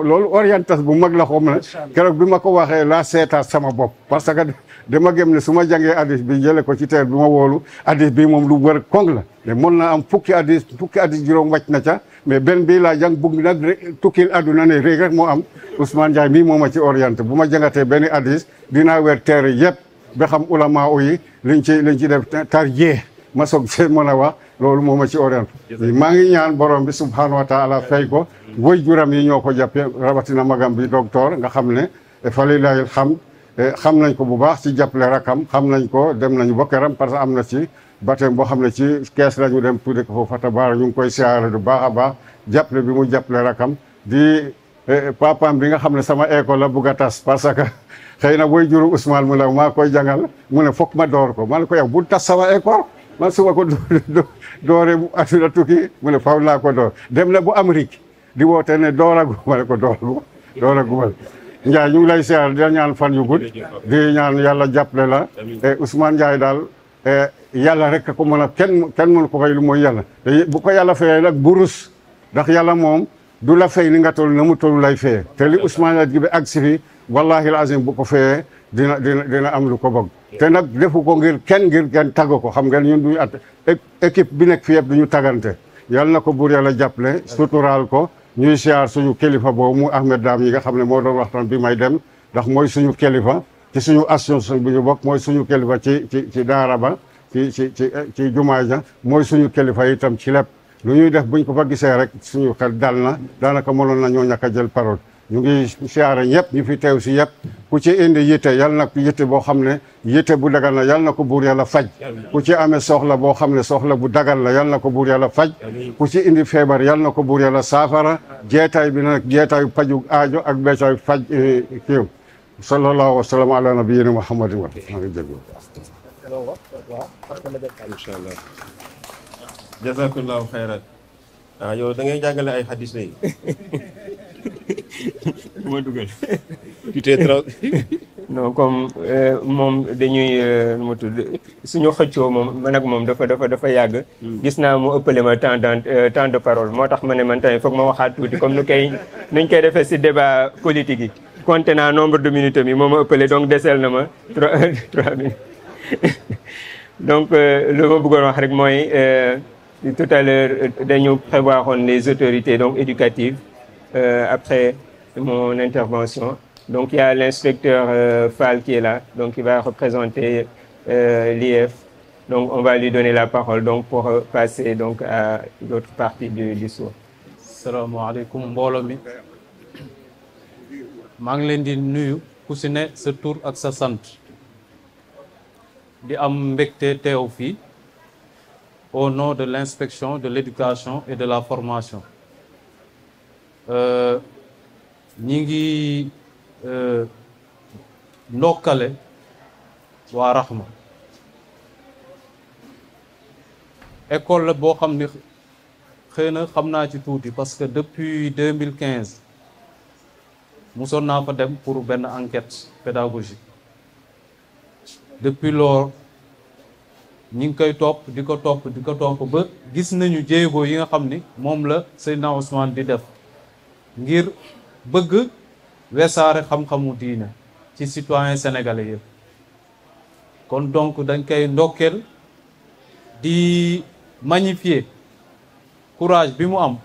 loolu orientation bu mag la xom na keroog bi ma ko waxee laa seetaat sama bopp parce que dama gëm ne su ma jàngee addis bi jële ko ci teer bi ma wóolu addis bi moom lu wër kong la mais mën naa am fukki addis juróom wàcc na ca mais benn bii laa jàng bugg nag rek tukkil adduna ne réeg rek moo am Ousmane Ndiaye mii moo ma ci orienté bu ma jàngatee benn addis dinaa weer teere yëpp ba xam ulama yi liñ ci def tar jee ma soog see mën a wax loolu moo ma ci orienté maa ngi ñaan borom bi subhanahu wa taala fay ko woy juram yi ñoo ko jàppe rawatina magam bi docteur nga xam ne fa lillahi alhamd xam nañ ko bu baax ci jàppale rakam xam nañ ko dem nañu ba këram parce que am na ci baptême boo xam ne ci kees la ñu dem tudde ko foofu fatabaara ñu ngi koy siyaare du baax a baax jàppale bi mu jàppale rakam di papaam bi nga xam ne sama école la bugg a tas parce que xëy na booy juru Ousmane mu ne maa koy jàngal mu ne foog ma door ko ma ne ko yow bul tas sama école man su ma ko dooree bu àdduna tukki mu ne faw naa ko door dem na bu Amérique di woote ne dooragu ma ne ko dooragu Ndiaye ñu ngi lay seer di ñaan fan yu gudd di ñaan yàlla jàppale la Ousmane Ndiaye daal yàlla rek ko mën a kenn mënu ko fay lu mooy yàlla te bu ko yàlla fayee nag burus ndax yàlla moom du la fay ni nga toll na mu toll lay fayee te li Ousmane la gi ak si fi wallahi alazim bu ko fayee dina am lu ko bëgg te nag defu ko ngir kenn tagg ko xam ngeen ñun duñu at équipe bi nekk fi yëpp duñu taggante yàlla na ko buur yàlla jàppale suturaal ko ñuy siyaar suñu kilifa boobu mu Ahmed Dame yi nga xam ne moo doon waxtaan bi may dem ndax mooy suñu kilifa ci suñu association bi ñu bokk mooy suñu kilifa ci daara ba ci jumaa ja mooy suñu kilifa itam ci lépp lu ñuy def buñ ko fa gisee rek suñu xel dal na daanaka mënoon na ñoo ñàkk a jël parole ñu ngi siyaare ñëpp ñu fi teew si yëpp ku ci indi yitte yal na yitte boo xam ne yitte bu dagal na yal na ko buur yàlla faj ku ci amee soxla boo xam ne soxla bu dagal la yal na ko buur yàlla faj ku ci indi feebar yal na ko buur yàlla saafara jeetaay bi nag jeetaayu paju aajo ak beetaayu faj kiiw sallallahu wa sallam ala nabiyina muhammadin wa maa ngi jéggu incha allah jazakallahu xayran yow da ngay jàngale ay xadis léegi ma dugal tu t'es non comme moom dañuy nu mu tudd suñu xëccoo moom man ak moom dafa yàgg gis naa mu ëppale ma temps de parole moo tax ma ne man tamit foog ma waxaat tuuti comme nuñ koy defee si débat politique yi compté naa nombre de minutes mi moo ma ëppale donc deseel na ma 3 minutes donc lu ma bëggoon wax rek mooy tout à l'heure dañu prévoir les autorités donc éducatives après mon intervention. Donc il y a l'inspecteur Fall qui est là, donc il va représenter l'IF. Donc on va lui donner la parole donc pour passer donc à l'autre partie du soir. Assalamu alaikum mbooloo mi maa ngi leen di nuyu ku si ne sa tur ak sa sant di am mbégte teew fii au nom de l'inspection de l'éducation et de la formation. ñi ngi ndokkale waa Rahma école la boo xam ni xëy na xam naa ci tuuti parce que depuis 2015 mosoon naa fa dem pour benn enquête pédagogique depuis lors ñi ngi koy topp di ko topp ba gis nañu jéego yi nga xam ni moom la Seydina Ousmane di def ngir bëgg wesaare xam-xamu diine ci citoyen sénégalais yëpp kon donc dañ koy ndokkeel di magnifier courage bi mu am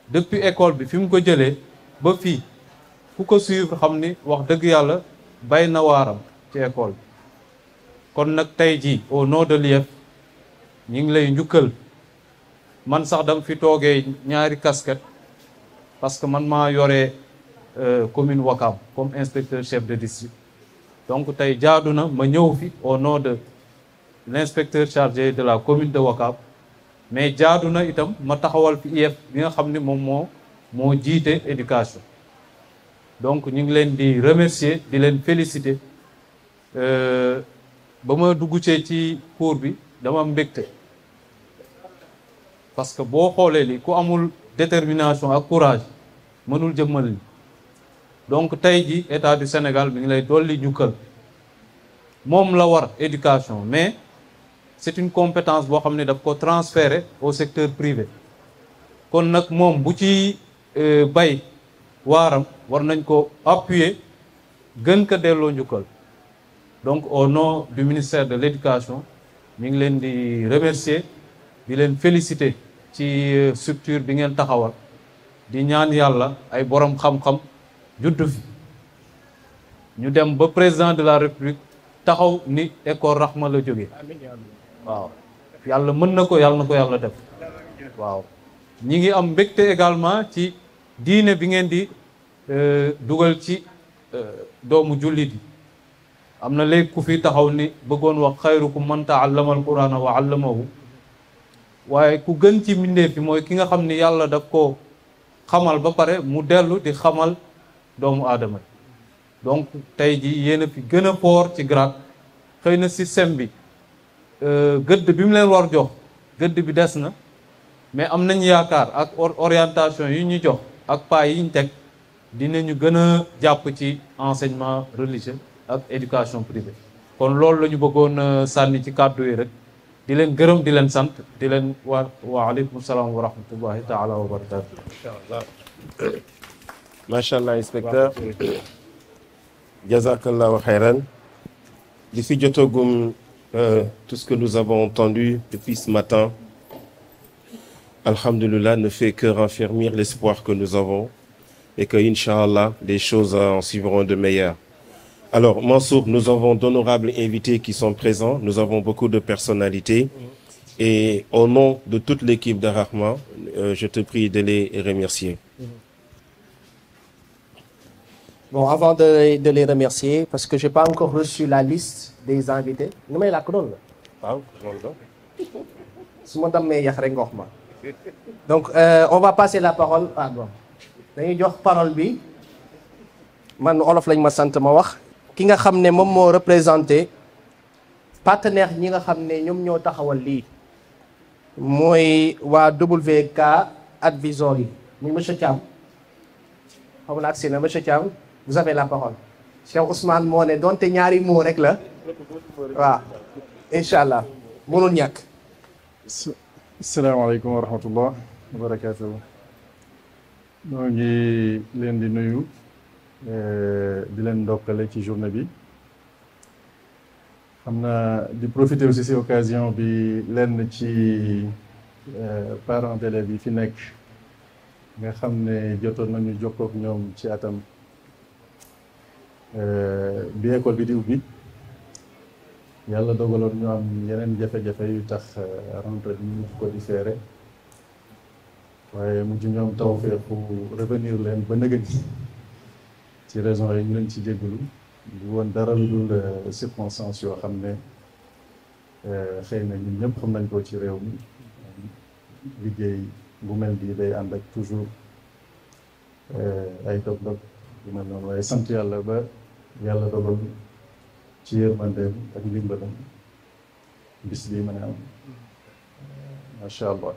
depuis école bi fi mu ko jëlee ba fii ku ko suivre xam ni wax dëgg yàlla bay na waaram ci école bi kon nag tey jii au nom de l'IEF ñi ngi lay njukkal man sax dama fi toogee ñaari casquette parce que man maa yore commune Ouakam comme inspecteur chef de district donc tey jaadu na ma ñëw fi au nom de l'inspecteur chargé de la commune de Ouakam mais jaadu na itam ma taxawal fi IEF bi nga xam ne moom moo jiite éducation donc ñu ngi leen di remercier di leen féliciter ba ma dugg ci cours bi dama mbégte parce que boo xoolee li ku amul détermination ak courage mënul jëmmal li donc tey ji état du Sénégal mi ngi lay dolli njukkal moom la war éducation mais c'est une compétence boo xam ne daf ko transférer au secteur privé kon nag moom bu ci bay waaram war nañ ko appuyer gën ko delloo njukkal donc au nom du ministère de l'éducation mi ngi leen di remercier di leen féliciter ci structure bi ngeen taxawal di ñaan yàlla ay borom xam-xam juddu fi ñu dem ba président de la république taxaw ni école Rahma la jógee waaw yàlla mën na ko yàlla def waaw ñi ngi am mbégte également ci diine bi ngeen di dugal ci doomu jullit yi am na léegi ku fi taxaw ni bëggoon wax xayrukum man ta'allama al-qur'ana wa 'allamahu waaye ku gën ci mbindeef fi mooy ki nga xam ni yàlla daf ko xamal ba pare mu dellu di xamal doomu aadama donc tey ji yéen a fi gën a fort ci grade xëy na système bi gëdd bi mu leen war jox gëdd bi des na mais am nañ yaakaar ak orientation yi ñu jox ak pas yi ñu teg dinañu gën a jàpp ci enseignement religieux ak éducation privée kon loolu la ñu bëggoon sànni ci kàddu yi rek di leen gërëm di leen sant di leen wa aleykum salaam wa rahmatullahi taala wa barakatu. Machallah, inspecteur. Jazakallah khairan. D'ici Jotogum, tout ce que nous avons entendu depuis ce matin, alhamdulillah, ne fait que raffermir l'espoir que nous avons et que, Inch'Allah, les choses en suivront de meilleures. Alors, Mansour, nous avons d'honorables invités qui sont présents. Nous avons beaucoup de personnalités. Et au nom de toute l'équipe d'Ar-Rahma, je te prie de les remercier. Bon, avant de les remercier, parce que je n'ai pas encore reçu la liste des invités. Nous la couronne. Donc, on va passer la parole. Ah bon. Dañuy jox parole bi man olof lañ ma sant ma wax ki nga xam ne moom moo représenté partenaire ñi nga xam ne ñoom ñoo taxawal lii mooy waa WK Advisory muy monsieur Thiam xam na agsi na monsieur Thiam vous avez la parole. Cheikh Ousmane moo ne donte ñaari moo rek la waaw incha allah mënul ñàkk. Asalaamaaleykum wa rahmatullah wa barakatuh. ñoo ngi leen di nuyu di leen ndokkale ci journée bi xam naa di profiter aussi ci occasion bi lenn ci parents d'élèves yi fi nekk nga xam ne jotoon nañu jokkoo ak ñoom ci atam bi école bi di ubbi yàlla dogaloon ñu am yeneen jafe-jafe yu tax rentrée bi ñu ko différé waaye mujj ñoom taw feexu revenir leen ba nëgëni ci raison yi ñu leen ci jégalu du woon dara lu dul circonstance yoo xam ne xëy na ñun ñëpp xam nañ ko ci réew mi liggéey bu mel nii day ànd ak toujours ay dog-dog yu mel noonu waaye sant yàlla ba yàlla dogal ci yërmandeem ak ndimbalam bis bii mën a am macha allah.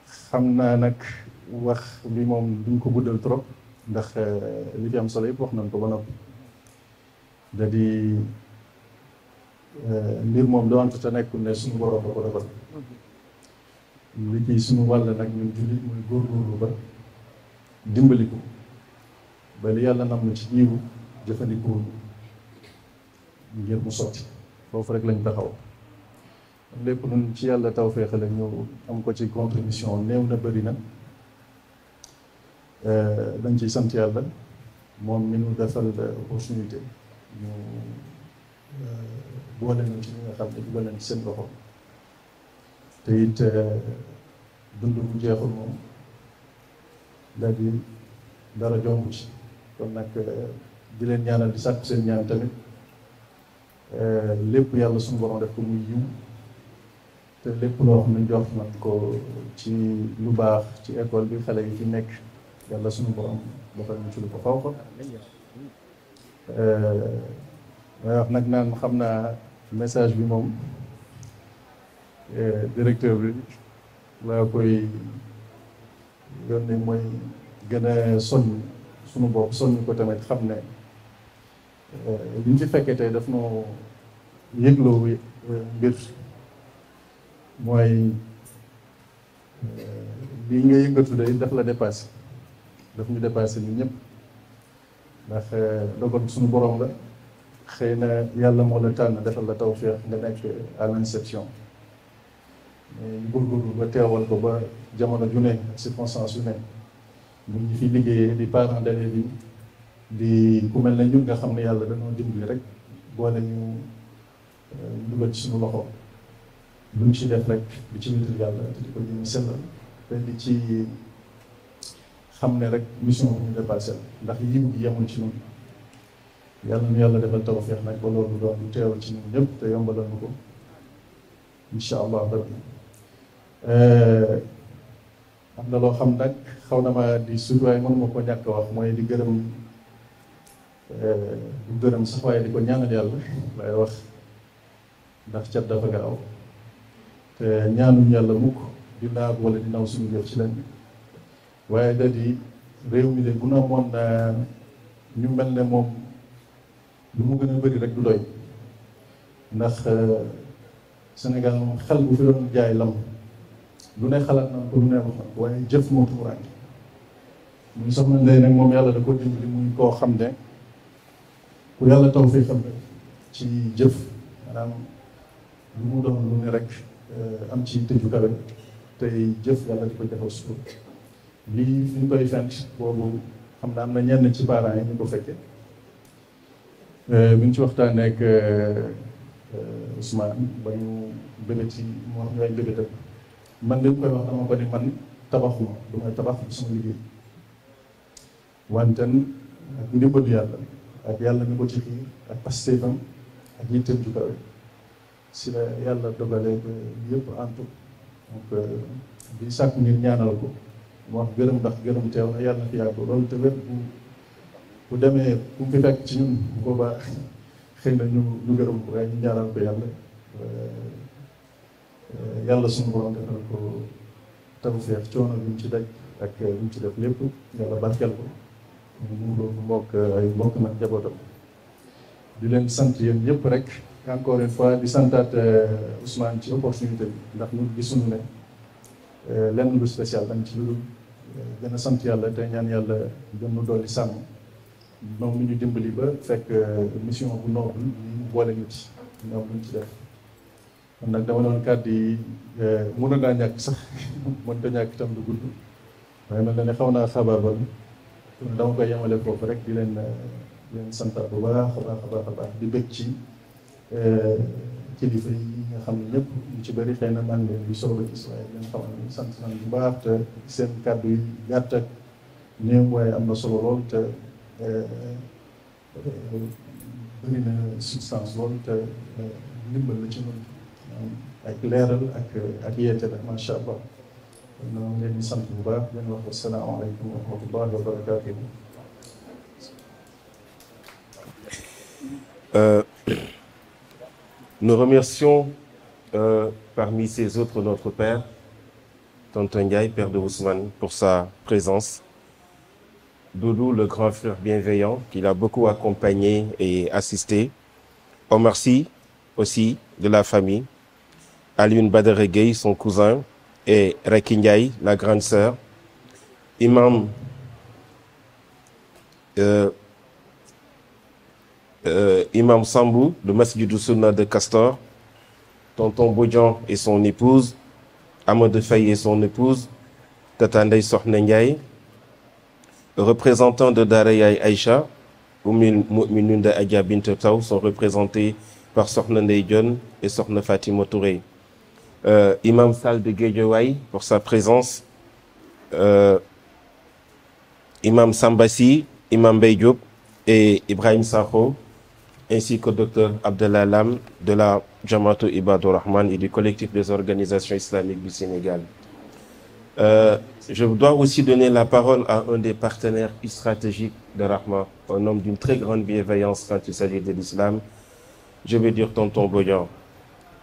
xam naa nag wax bi moom duñ ko guddal trop ndax li fi am solo yëpp wax nañ ko ba noppi da di mbir moom doonte te nekkul ne suñu borom da ko defal li ci suñu wàll nag ñun jullit mooy góorgóorlu ba dimbali ko ba li yàlla nam na ci jiwu jëfandikoo ngir mu sotti foofu rek lañ taxaw. lépp luñ ci yàlla tawfeexale ñu am ko ci contribution néew na bëri na dañ ciy sant yàlla moom mi nu defal opportunité ñu boole na ci ñi nga xam ne dugal nañ ci seen loxo te it dund bu jeexul moom daal di dara jomb ci kon nag di leen ñaanal di sàkku seen ñaan tamit lépp yàlla suñu borom def ko muy yiw te lépp loo xam ne jox nañ ko ci lu baax ci école bi xale yi fi nekk yàlla suñu borom defal ñu ci lu ko faw ko may wax nag naan xam naa message bi moom directeur bi laa koy yónnee mooy gën a soññ suñu bopp soññ ko tamit xam ne li ñu fi fekkee tey daf noo yëgloo mbir mooy lii nga yëngatu day daf la dépassé daf ñu dépassé ñun ñëpp ndax dogal suñu borom la xëy na yàlla moo la tànn defal la tawfeex nga nekk à l'inception mais góorgóorlu ba teewal ko ba jamono ju ne ak circonstance yu ne ñu ngi fi liggéeyee di parents d'élèves yi di ku mel ne ñun nga xam ne yàlla dañoo dimbali rek boole ñu dugal ci suñu loxo luñ ci def rek di ci wéetal yàlla te di ko ñu sellal te di ci xam ne rek mission bu ñu dépassé ndax yiw gi yemul ci ñun yàlla nu yàlla defal tawfeex nag ba loolu doon lu teewal ci ñun ñëpp te yombalal nu ko incha allah rabbi am na loo xam nag xaw na ma di suut waaye mënuma ko ñàkk wax mooy di gërëm du gërëm sax waaye di ko ñaanal yàlla lay wax ndax cat dafa gaaw te ñaanuñ yàlla mukk di naag wala di naw suñu jëf ci leen waaye da di réew mi de bu na moon ñu mel ne moom lu mu gën a bëri rek du doy ndax Sénégal moom xel bu fi doon jaay lam lu ne xalaat na ko lu ne wax na ko waaye jëf moo tumuraange muy soxna Ndeye nag moom yàlla da ko dimbali muy koo xam ne ku yàlla taw fii xam ne ci jëf maanaam lu mu doon lu ne rek am ci tëju kawe tey jëf yàlla di ko defal sutur lii fi ñu koy fent boobu xam naa am na ñenn ci parents yi ñu ko fekke bi ñu ci waxtaanee ak Ousmane ba ñu bébét yi moo xam ñooy bébétam man li mu koy wax dama ko ni man tabaxuma du may tabax sama liggéey wante ak ndimbalu yàlla ak yàlla mi ko ci xiir ak pastéefam ak yitteem ju kawe si la yàlla dogalee ba yëpp antu donc di sàkku ngir ñaanal ko mu wax gërëm ndax gërëm teew na yàlla na fi yàgg loolu te wér bu demee bu mu fi fekk ci ñun boobaa xëy na ñu gërëm ko waaye ñu ñaanal ko yàlla yàlla suñu borom defal ko tawfeex coono bi mu ci daj ak bi mu ci def lépp yàlla barkeel ko mu doon mbokk ay mbokk nag njabootam di leen sant yéen ñëpp rek encore une fois di santaat Ousmane ci opportunité bi ndax ñun gisuñu ne lenn lu spécial dañ ci lu gën a sant yàlla te ñaan yàlla gën nu dolli sàmm moom mi ñu dimbali ba fekk mission bu noble ñu boole ñu ci ñoom luñ ci def kon nag dama doon kàddu yi mënoon naa ñàkk sax mënta ñàkk itam du gudd waaye mel na ne xaw naa xabaabal dama koy yemale foofu rek di leen santaat bu baax a baax di bëgg ci kilifa yi nga xam ne ñëpp ñu ci bëri xëy na maa ngi leen di soog a gis waaye leen xamal ni sant nañ bu baax te seen kàddu yi gàtt ak néew waaye am na solo lool te bëri na substance lool te ndimbal la ci noonu ak leeral ak yeete la macha allah noonu leen di sant bu baax leen wax asalaamaaleykum wa rahmatullahi wa barakatuhu. Nous remercions parmi ces autres notre père, Tonton Ndiaye, père de Ousmane, pour sa présence. Doudou, le grand frère bienveillant, qui l'a beaucoup accompagné et assisté. Omar Sy, aussi, de la famille. Alioune Badara Gueye, son cousin. Et Reki Ndiaye, la grande sœur. Imam Imam Sambou, le Masjid du Sunna de Castor, Tonton Bodian et son épouse, Amadou Faye et son épouse, Tata Ndeye Sokhna Ndiaye, représentants de Dara Yaye Aïcha, Oumil Mouminoun de Adja Binte Taw sont représentés par Sokhna Ndeye Dione et Sokhna Fatima Touré. Imam Sall de Guédiawaye pour sa présence, Imam Sambassi, Imam Bey Diop et Ibrahim Sakho, ainsi que Dr Abdallah Lam de la Jamaatu Ibadur Rahman et du collectif des organisations islamiques du Sénégal. Je dois aussi donner la parole à un des partenaires stratégiques de Rahma, un homme d'une très grande bienveillance quand il s'agit de l'islam. Je vais dire Tonton Bodian.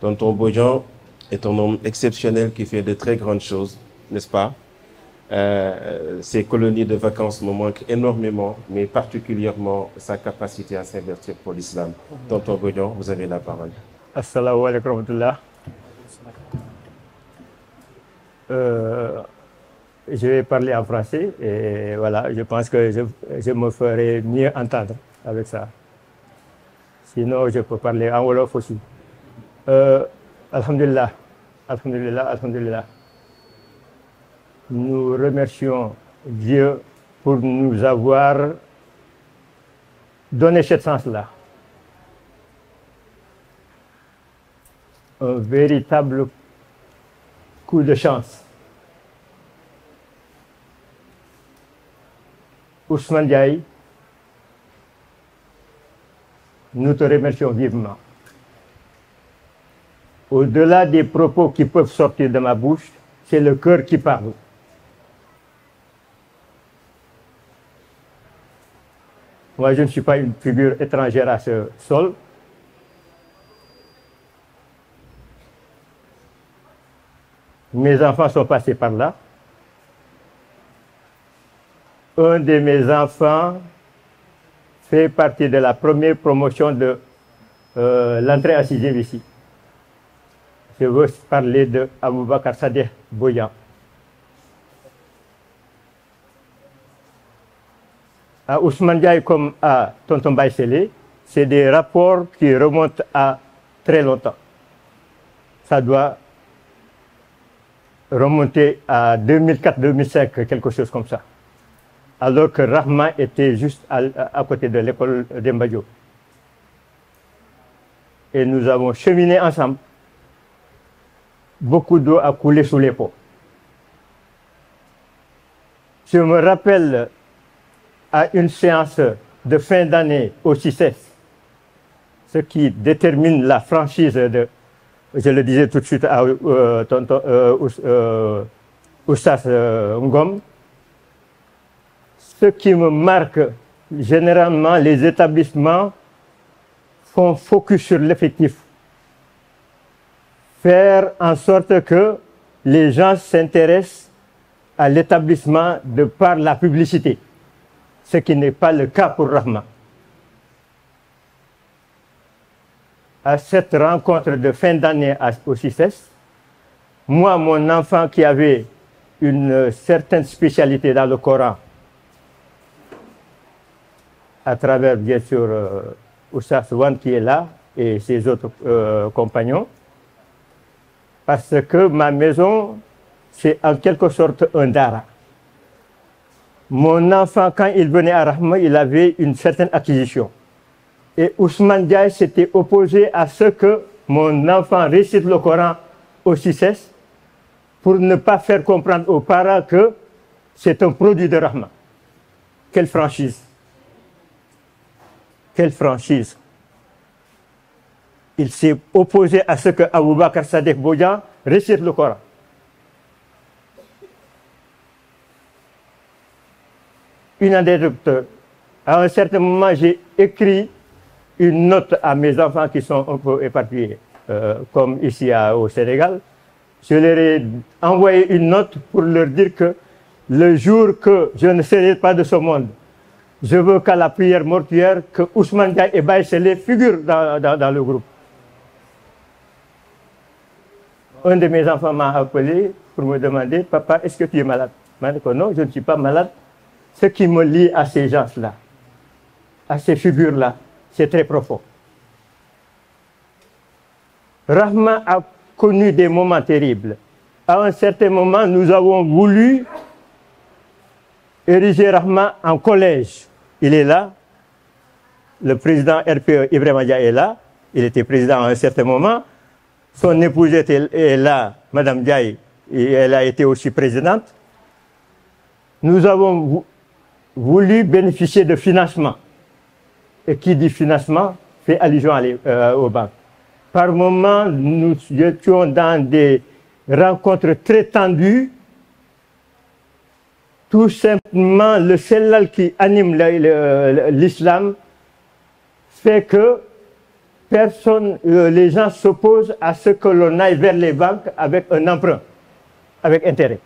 Tonton Bodian est un homme exceptionnel qui fait de très grandes choses, n'est-ce pas? Ces colonies de vacances me manquent énormément, mais particulièrement sa capacité à s'investir pour l'islam. Tonton Bodian, vous avez la parole. Assalamu alaikum wa rahmatullah. Je vais parler en français et voilà, je pense que je me ferai mieux entendre avec ça. Sinon, je peux parler en wolof aussi. Alhamdulillah, alhamdulillah, alhamdulillah. Nous remercions Dieu pour nous avoir donné cette chance-là. Un véritable coup de chance. Ousmane Ndiaye, nous te remercions vivement. Au-delà des propos qui peuvent sortir de ma bouche, c'est le cœur qui parle. Moi, je ne suis pas une figure étrangère à ce sol. Mes enfants sont passés par là. Un de mes enfants fait partie de la première promotion de l'entrée à 6e ici. Je veux parler de Aboubakar Sadeh Boyan. À Ousmane Diaye comme à Tonton Baïsele, c'est des rapports qui remontent à très longtemps. Ça doit remonter à 2004-2005, quelque chose comme ça. Alors que Rahma était juste à côté de l'école d'Embadio. Et nous avons cheminé ensemble. Beaucoup d'eau a coulé sous les ponts. Je me rappelle à une séance de fin d'année au CICES, ce qui détermine la franchise de, je le disais tout de suite à Oussas Ngom, ce qui me marque, généralement, les établissements font focus sur l'effectif. Faire en sorte que les gens s'intéressent à l'établissement de par la publicité, ce qui n'est pas le cas pour Rahma. À cette rencontre de fin d'année au CICES, moi, mon enfant qui avait une certaine spécialité dans le Coran, à travers, bien sûr, Oussas Wan qui est là et ses autres compagnons, parce que ma maison, c'est en quelque sorte un dara. Mon enfant, quand il venait à Rahma, il avait une certaine acquisition. Et Ousmane Diaye s'était opposé à ce que mon enfant récite le Coran au CICES pour ne pas faire comprendre aux parents que c'est un produit de Rahma. Quelle franchise! Quelle franchise! Il s'est opposé à ce que Aboubakar Sadeh Boyan récite le Coran. Une anecdote. À un certain moment, j'ai écrit une note à mes enfants qui sont un peu éparpillés, comme ici au Sénégal. Je leur ai envoyé une note pour leur dire que le jour que je ne serai pas de ce monde, je veux qu'à la prière mortuaire, que Ousmane Diaye et Baïsele figurent dans le groupe. Un de mes enfants m'a appelé pour me demander, papa, est-ce que tu es malade? Je lui ai dit non, je ne suis pas malade. Ce qui me lie à ces gens-là, à ces figures-là, c'est très profond. Rahma a connu des moments terribles. À un certain moment, nous avons voulu ériger Rahma en collège. Il est là. Le président RPE, Ibrahima Dia, est là. Il était président à un certain moment. Son épouse est là, Madame Diaye, et elle a été aussi présidente. Nous avons voulu bénéficier de financement. Et qui dit financement fait allusion aux banques. Par moments, nous étions dans des rencontres très tendues. Tout simplement, le sellal qui anime l'islam fait que les gens s'opposent à ce que l'on aille vers les banques avec un emprunt, avec intérêt.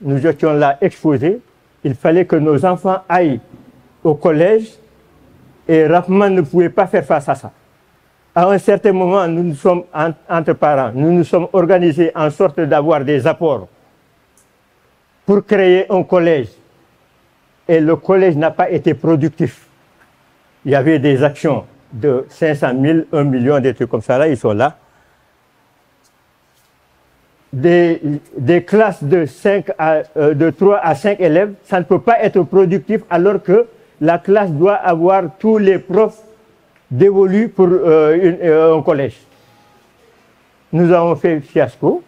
Nous étions là exposés. Il fallait que nos enfants aillent au collège et Rahman ne pouvait pas faire face à ça. À un certain moment, nous sommes entre parents, nous nous sommes organisés en sorte d'avoir des apports pour créer un collège. Et le collège n'a pas été productif. Il y avait des actions de 500 000, 1 million, des trucs comme ça, là, ils sont là. Des classes de 3 à 5 élèves, ça ne peut pas être productif alors que la classe doit avoir tous les profs dévolus pour un collège. Nous avons fait fiasco,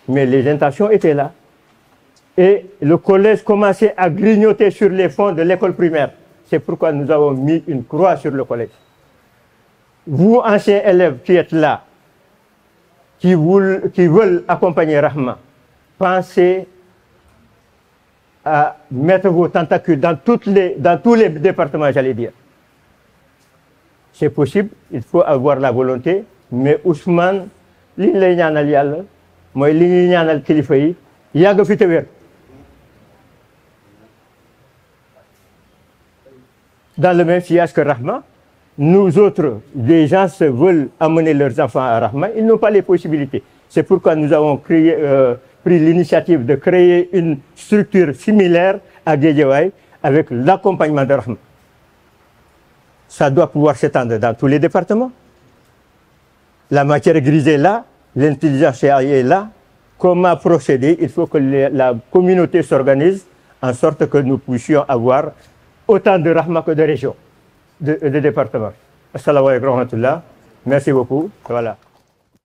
mais les intentions étaient là. Et le collège commençait à grignoter sur les fonds de l'école primaire. C'est pourquoi nous avons mis une croix sur le collège. Vous, anciens élèves qui êtes là, qui veulent accompagner Rahma, pensez à mettre vos tentacules dans tous les départements, j'allais dire. C'est possible, il faut avoir la volonté, mais Ousmane, li ñu lay ñaanal yàlla mooy li ñuy ñaanal kilifa yi yàgg fi te wér. Dans le même sillage que Rahma, nous autres, des gens se veulent amener leurs enfants à Rahma, ils n'ont pas les possibilités. C'est pourquoi nous avons pris l'initiative de créer une structure similaire à Guédiawaye avec l'accompagnement de Rahma. Ça doit pouvoir s'étendre dans tous les départements. La matière grise est là, l'intelligence est là. Comment procéder? Il faut que la communauté s'organise en sorte que nous puissions avoir autant de Rahma que de régions, de départements. Assalamu alaikum wa rahmatullah. Merci beaucoup. Voilà.